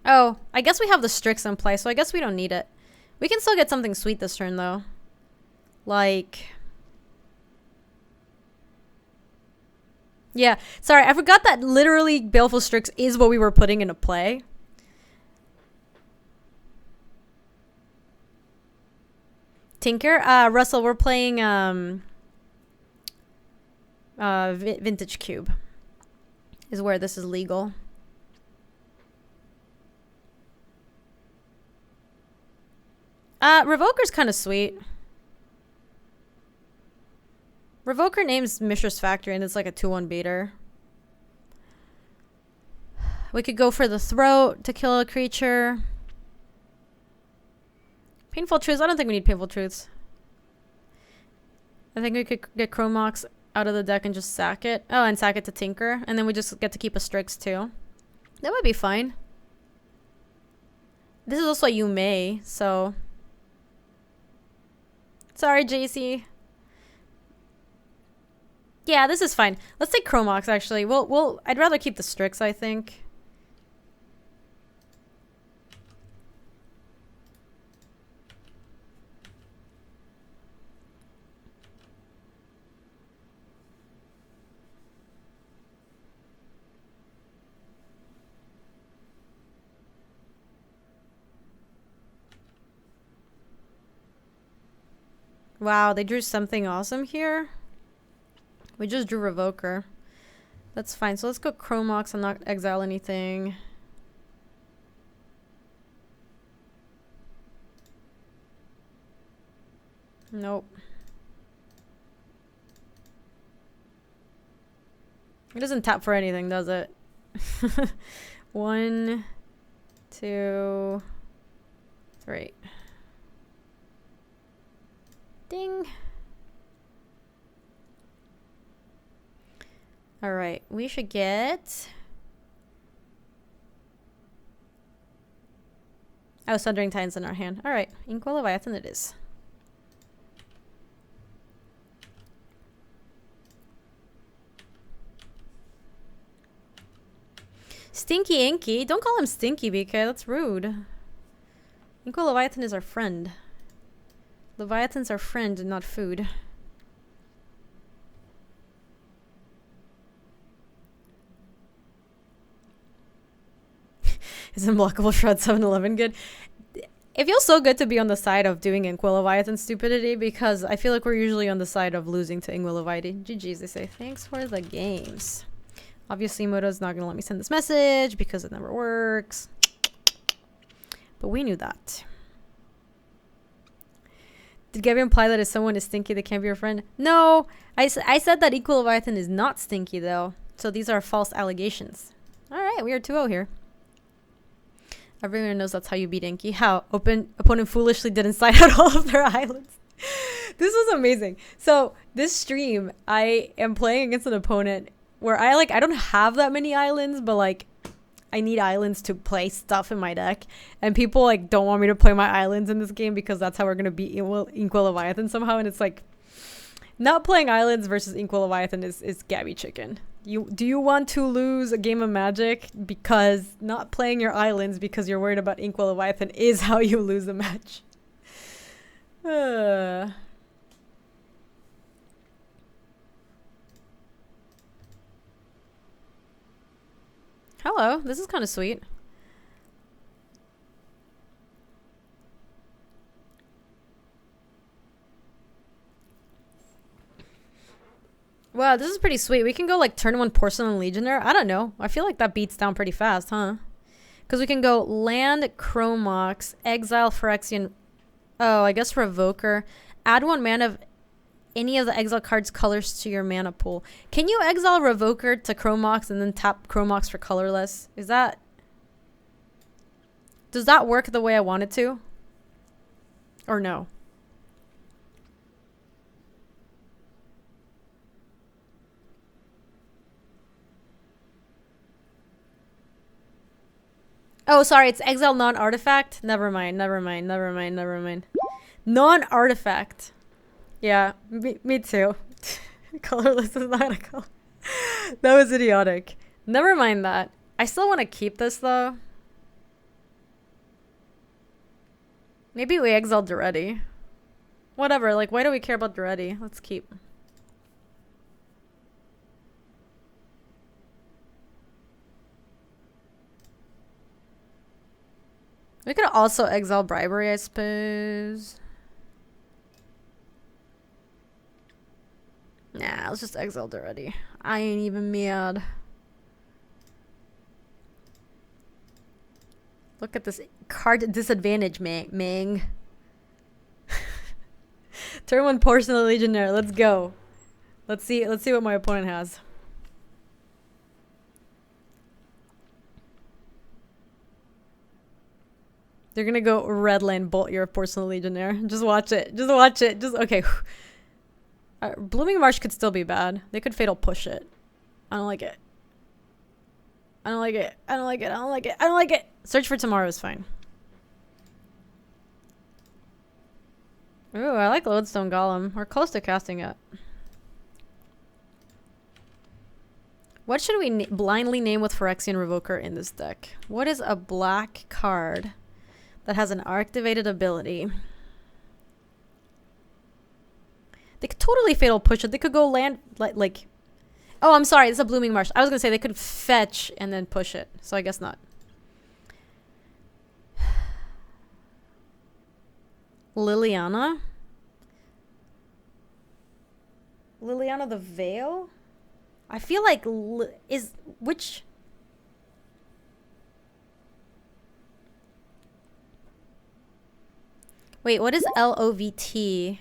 Oh, I guess we have the Strix in play, so I guess we don't need it. We can still get something sweet this turn, though. Like... Yeah, sorry, I forgot that literally Baleful Strix is what we were putting into play. Tinker? Russell, we're playing Vintage Cube. Is where this is legal. Revoker's kind of sweet. Revoker names Mishra's Factory, and it's like a 2-1 beater. We could go for the Throat to kill a creature. Painful Truths? I don't think we need Painful Truths. I think we could get Chromox out of the deck and just sack it. Oh, and sack it to Tinker. And then we just get to keep a Strix too. That would be fine. This is also a You May, so Sorry, JC. Yeah, this is fine. Let's take Chromox, actually. I'd rather keep the Strix, I think. Wow, they drew something awesome here. We just drew Revoker. That's fine. So let's go Chromox and not exile anything. Nope. It doesn't tap for anything, does it? 1, 2, 3. Ding. All right, we should get... Oh, Sundering Titans in our hand. All right, Inkwell Leviathan it is. Stinky Inky? Don't call him Stinky, BK. That's rude. Inkwell Leviathan is our friend. Leviathan's our friend and not food. Is Unblockable Shred 7-Eleven good? It feels so good to be on the side of doing Inkwell Leviathan stupidity because I feel like we're usually on the side of losing to Inkwell Leviathan. GG's, they say. Thanks for the games. Obviously, Moto's not going to let me send this message because it never works. But we knew that. Did Gaby imply that if someone is stinky, they can't be your friend? No, I said that Equal Leviathan is not stinky, though. So these are false allegations. All right, we are 2-0 here. Everyone knows that's how you beat Inky. How? Opponent foolishly didn't side out all of their islands. This was amazing. So this stream, I am playing against an opponent where I don't have that many islands, but like I need islands to play stuff in my deck. And people like don't want me to play my islands in this game because that's how we're going to beat Inkwell Leviathan somehow. And it's like not playing islands versus Inkwell Leviathan is Gaby chicken. Do you want to lose a game of Magic because not playing your islands because you're worried about Inkwell Leviathan is how you lose the match? Hello, this is kind of sweet. Wow, this is pretty sweet. We can go like turn 1 Porcelain Legionnaire. I don't know. I feel like that beats down pretty fast, huh? Because we can go land Chromox, exile Phyrexian. Oh, I guess Revoker. Add 1 mana of any of the exile cards' colors to your mana pool. Can you exile Revoker to Chromox and then tap Chromox for colorless? Does that work the way I want it to? Or no? Oh, sorry, it's exile non-artifact? Never mind. Non-artifact. Yeah, me too. Colorless is not a color. That was idiotic. Never mind that. I still want to keep this, though. Maybe we exile Duretti. Whatever, like, why do we care about Duretti? Let's keep. We could also exile Bribery, I suppose. Nah, let's just exile already. I ain't even mad. Look at this card disadvantage, Ming. Turn 1 Porcelain Legionnaire. Let's go. Let's see what my opponent has. They're gonna go red land bolt your Porcelain Legionnaire. Just watch it. Okay. Blooming Marsh could still be bad. They could Fatal Push it. I don't like it. Search for Tomorrow is fine. Ooh, I like Lodestone Golem. We're close to casting it. What should we blindly name with Phyrexian Revoker in this deck? What is a black card that has an activated ability? They could totally Fatal Push it. They could go land, like... Oh, I'm sorry. It's a Blooming Marsh. I was going to say they could fetch and then push it. So I guess not. Liliana? Liliana the Veil? I feel like... Which... Wait, what is LOVT?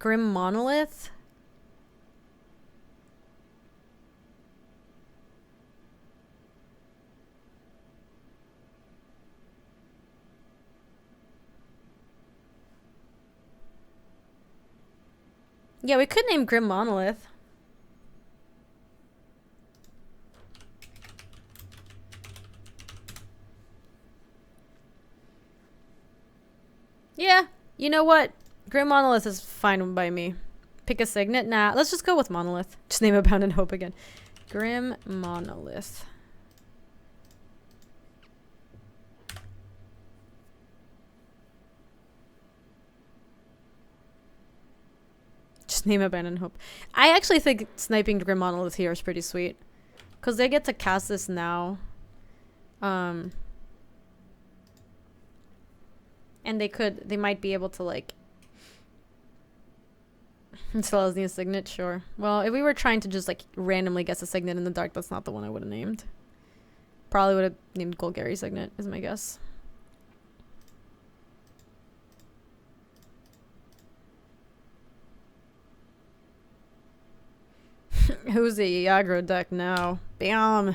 Grim Monolith? Yeah, we could name Grim Monolith. Yeah, you know what? Grim Monolith is fine by me. Pick a signet? Nah, let's just go with Monolith. Just name it Bound in Hope again. Grim Monolith. Just name it Bound in Hope. I actually think sniping Grim Monolith here is pretty sweet. Because they get to cast this now. And they might be able to, like... Still has new signet, sure. Well, if we were trying to just, like, randomly guess a signet in the dark, that's not the one I would have named. Probably would have named Golgari Signet, is my guess. Who's the aggro deck now? Bam!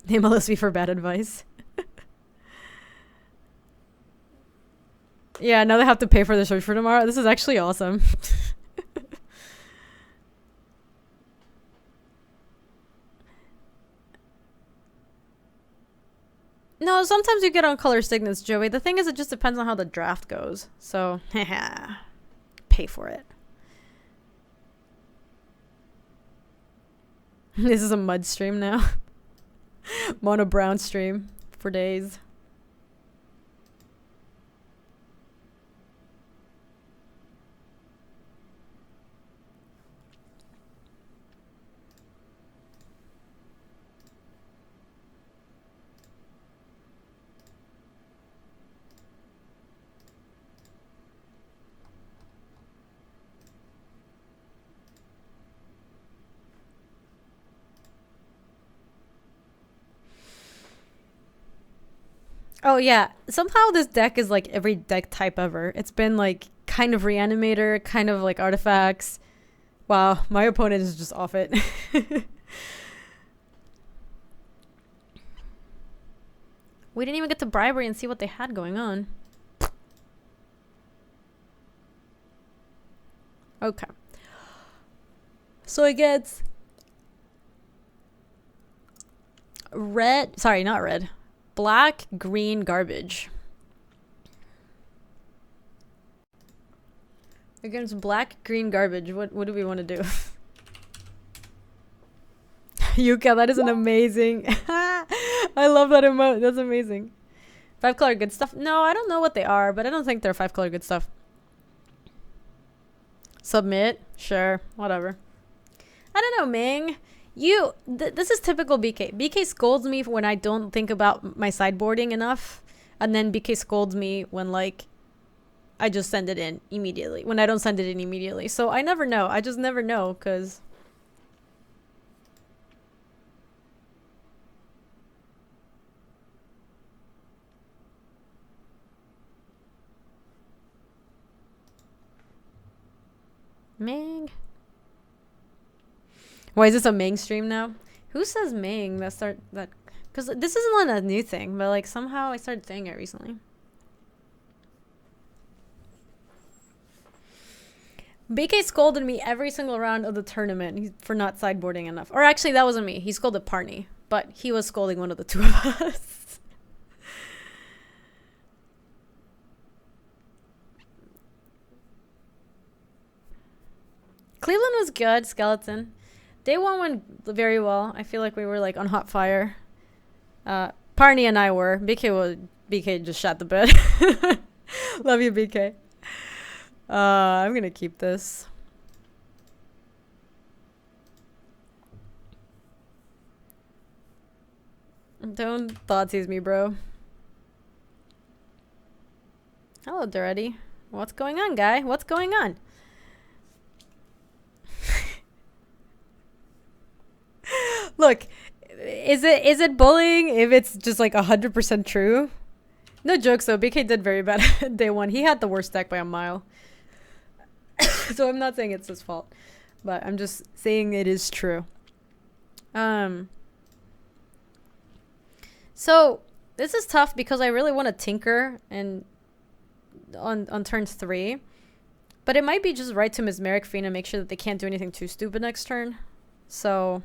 Name Alyssby for bad advice. Yeah, now they have to pay for the search for tomorrow. This is actually awesome. No, sometimes you get on color signets, Joey. The thing is, it just depends on how the draft goes. So, pay for it. This is a mud stream now. Mono brown stream for days. Oh yeah, somehow this deck is like every deck type ever. It's been like kind of Reanimator, kind of like Artifacts. Wow, my opponent is just off it. We didn't even get to Bribery and see what they had going on. Okay. So it gets red, sorry, not red. Black, green, garbage. Against black, green, garbage. What do we want to do? Yuka, that is an amazing. I love that emote. That's amazing. 5-color good stuff. No, I don't know what they are, but I don't think they're 5-color good stuff. Submit. Sure. Whatever. I don't know, Ming. This is typical BK. BK scolds me when I don't think about my sideboarding enough. And then BK scolds me when, like, I just send it in immediately. When I don't send it in immediately. So I never know. I just never know, because... Ming. Why is this a Ming stream now? Who says Ming? Because this isn't a new thing, but like somehow I started saying it recently. BK scolded me every single round of the tournament for not sideboarding enough. Or actually, that wasn't me. He scolded Parney, but he was scolding one of the two of us. Cleveland was good. Skeleton. Day one went very well. I feel like we were like on hot fire. Parney and I were. BK just shot the bed. Love you, BK. I'm gonna keep this. Don't thoughtsies me, bro. Hello, Duretti. What's going on, guy? What's going on? Look, is it bullying if it's just like 100% true? No jokes though. BK did very bad day one. He had the worst deck by a mile. So I'm not saying it's his fault, but I'm just saying it is true. So this is tough because I really want to tinker and on turn 3, but it might be just right to Mesmeric Fiend and make sure that they can't do anything too stupid next turn. So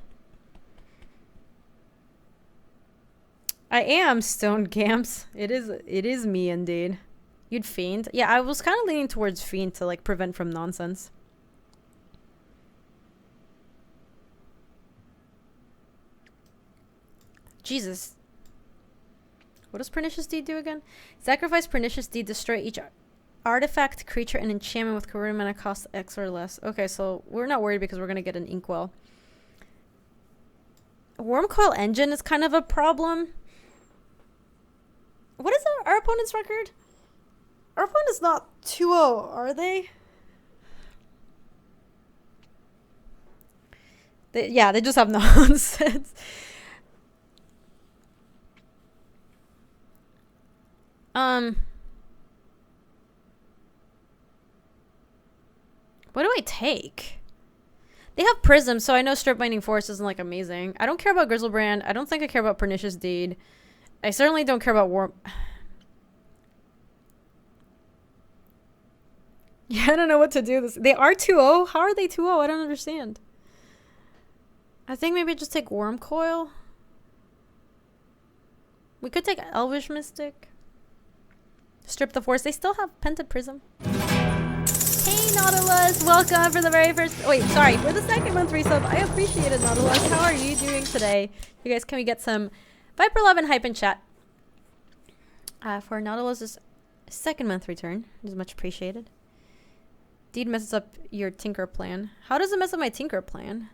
I am Stone Camps. It is me indeed. You'd Fiend. Yeah, I was kind of leaning towards Fiend to like prevent from nonsense. Jesus. What does Pernicious Deed do again? Sacrifice Pernicious Deed, destroy each artifact, creature, and enchantment with converted mana cost X or less. Okay, so we're not worried because we're going to get an Inkwell. Wormcoil Engine is kind of a problem. What is our opponent's record? Our opponent is not 2-0, are they? Yeah, they just have nonsense. What do I take? They have Prism, so I know Strip Mining Forest isn't like amazing. I don't care about Grizzlebrand. I don't think I care about Pernicious Deed. I certainly don't care about Worm. Yeah, I don't know what to do. They are 2-0? How are they 2-0? I don't understand. I think maybe just take Wormcoil. We could take Elvish Mystic. Strip the Forest. They still have Pented Prism. Hey, Nautilus. Welcome for the very first... Wait, sorry. For the second month resub. I appreciate it, Nautilus. How are you doing today? You guys, can we get some Viper Love and Hype in chat? For Nautilus's second month return. It is much appreciated. Deed messes up your Tinker plan. How does it mess up my Tinker plan?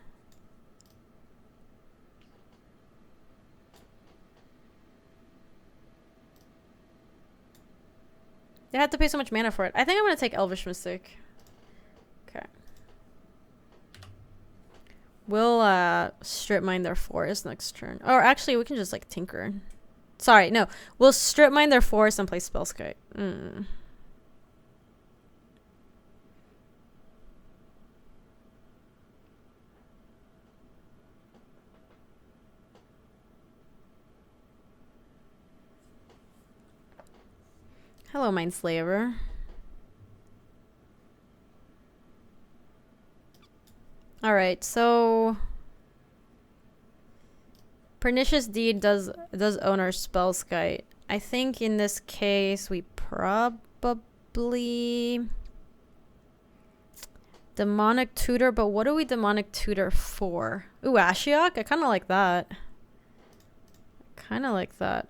They have to pay so much mana for it. I think I'm going to take Elvish Mystic. Okay. We'll strip mine their forest next turn. Or actually, we can just like tinker. Sorry, no. We'll strip mine their forest and play Spellskite. Hello, Mindslaver. Alright, so Pernicious Deed does own our Spellskite. I think in this case we probably Demonic Tutor, but what do we Demonic Tutor for? Ooh, Ashiok? I kinda like that. Kinda like that.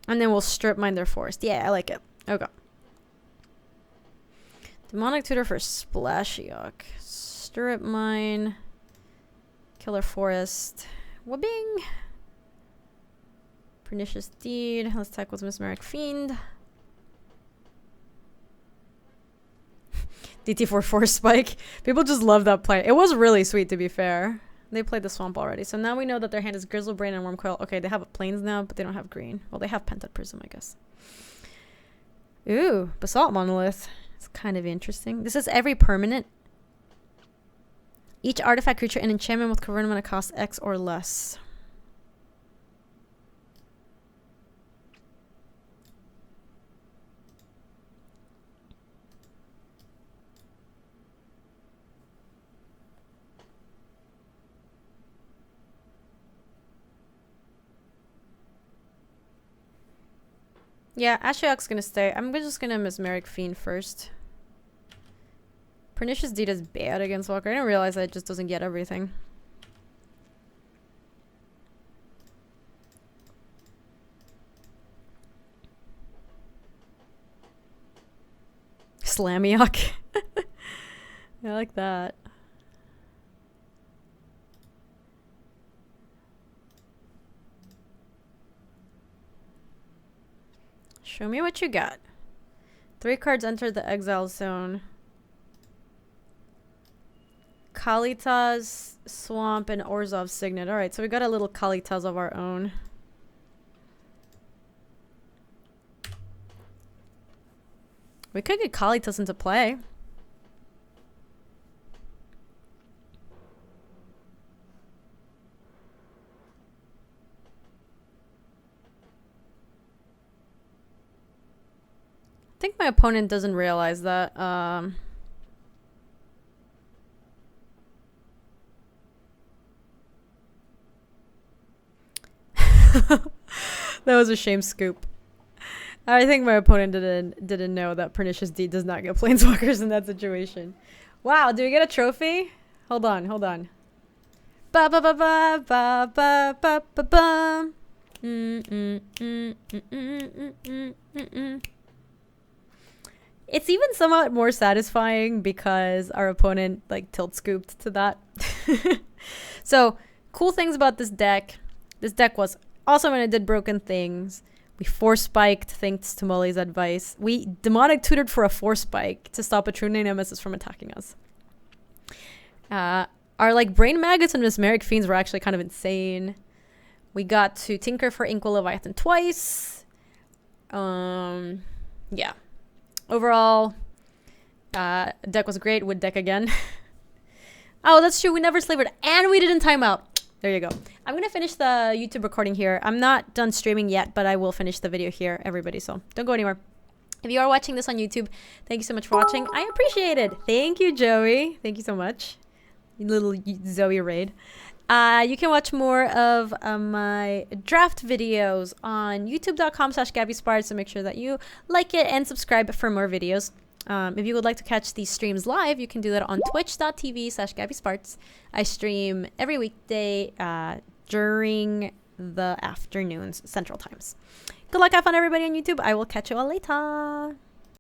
And then we'll strip mine their forest. Yeah, I like it. Okay. Demonic Tutor for Splashiok. Strip mine. Killer Forest. Wobbing. Pernicious Deed. Let's tackle with Mesmeric Fiend. DT4 Force Spike. People just love that play. It was really sweet, to be fair. They played the Swamp already. So now we know that their hand is Grizzlebrain and Wormcoil. Okay, they have Plains now, but they don't have green. Well, they have Pented Prism, I guess. Ooh, Basalt Monolith. It's kind of interesting. This is every permanent. Each artifact, creature, and enchantment with converted mana cost X or less. Yeah, Ashiok's gonna stay. I'm just gonna Mesmeric Fiend first. Pernicious Deed is bad against Walker. I didn't realize that it just doesn't get everything. Slamiok. I like that. Show me what you got. 3 cards enter the exile zone. Kalitas, Swamp, and Orzhov Signet. Alright, so we got a little Kalitas of our own. We could get Kalitas into play. I think my opponent doesn't realize that. That was a shame scoop. I think my opponent didn't know that Pernicious Deed does not get planeswalkers in that situation. Wow, do we get a trophy? Hold on, hold on. Ba ba ba ba ba ba ba ba ba. It's even somewhat more satisfying because our opponent like tilt scooped to that. So cool things about this deck. This deck was awesome when it did broken things. We 4-spiked thanks to Molly's advice. We demonic tutored for a 4-spike to stop a true nemesis from attacking us. Our like brain maggots and mesmeric fiends were actually kind of insane. We got to tinker for Inkwell Leviathan twice. Yeah. Overall, deck was great. Would deck again. Oh, that's true. We never slavered and we didn't time out. There you go. I'm going to finish the YouTube recording here. I'm not done streaming yet, but I will finish the video here, everybody. So don't go anywhere. If you are watching this on YouTube, thank you so much for watching. I appreciate it. Thank you, Joey. Thank you so much. You little Zoe raid. You can watch more of my draft videos on youtube.com/GabySpartz, so make sure that you like it and subscribe for more videos. If you would like to catch these streams live, you can do that on twitch.tv/GabySpartz. I stream every weekday during the afternoons, Central Times. Good luck, have fun, everybody on YouTube. I will catch you all later.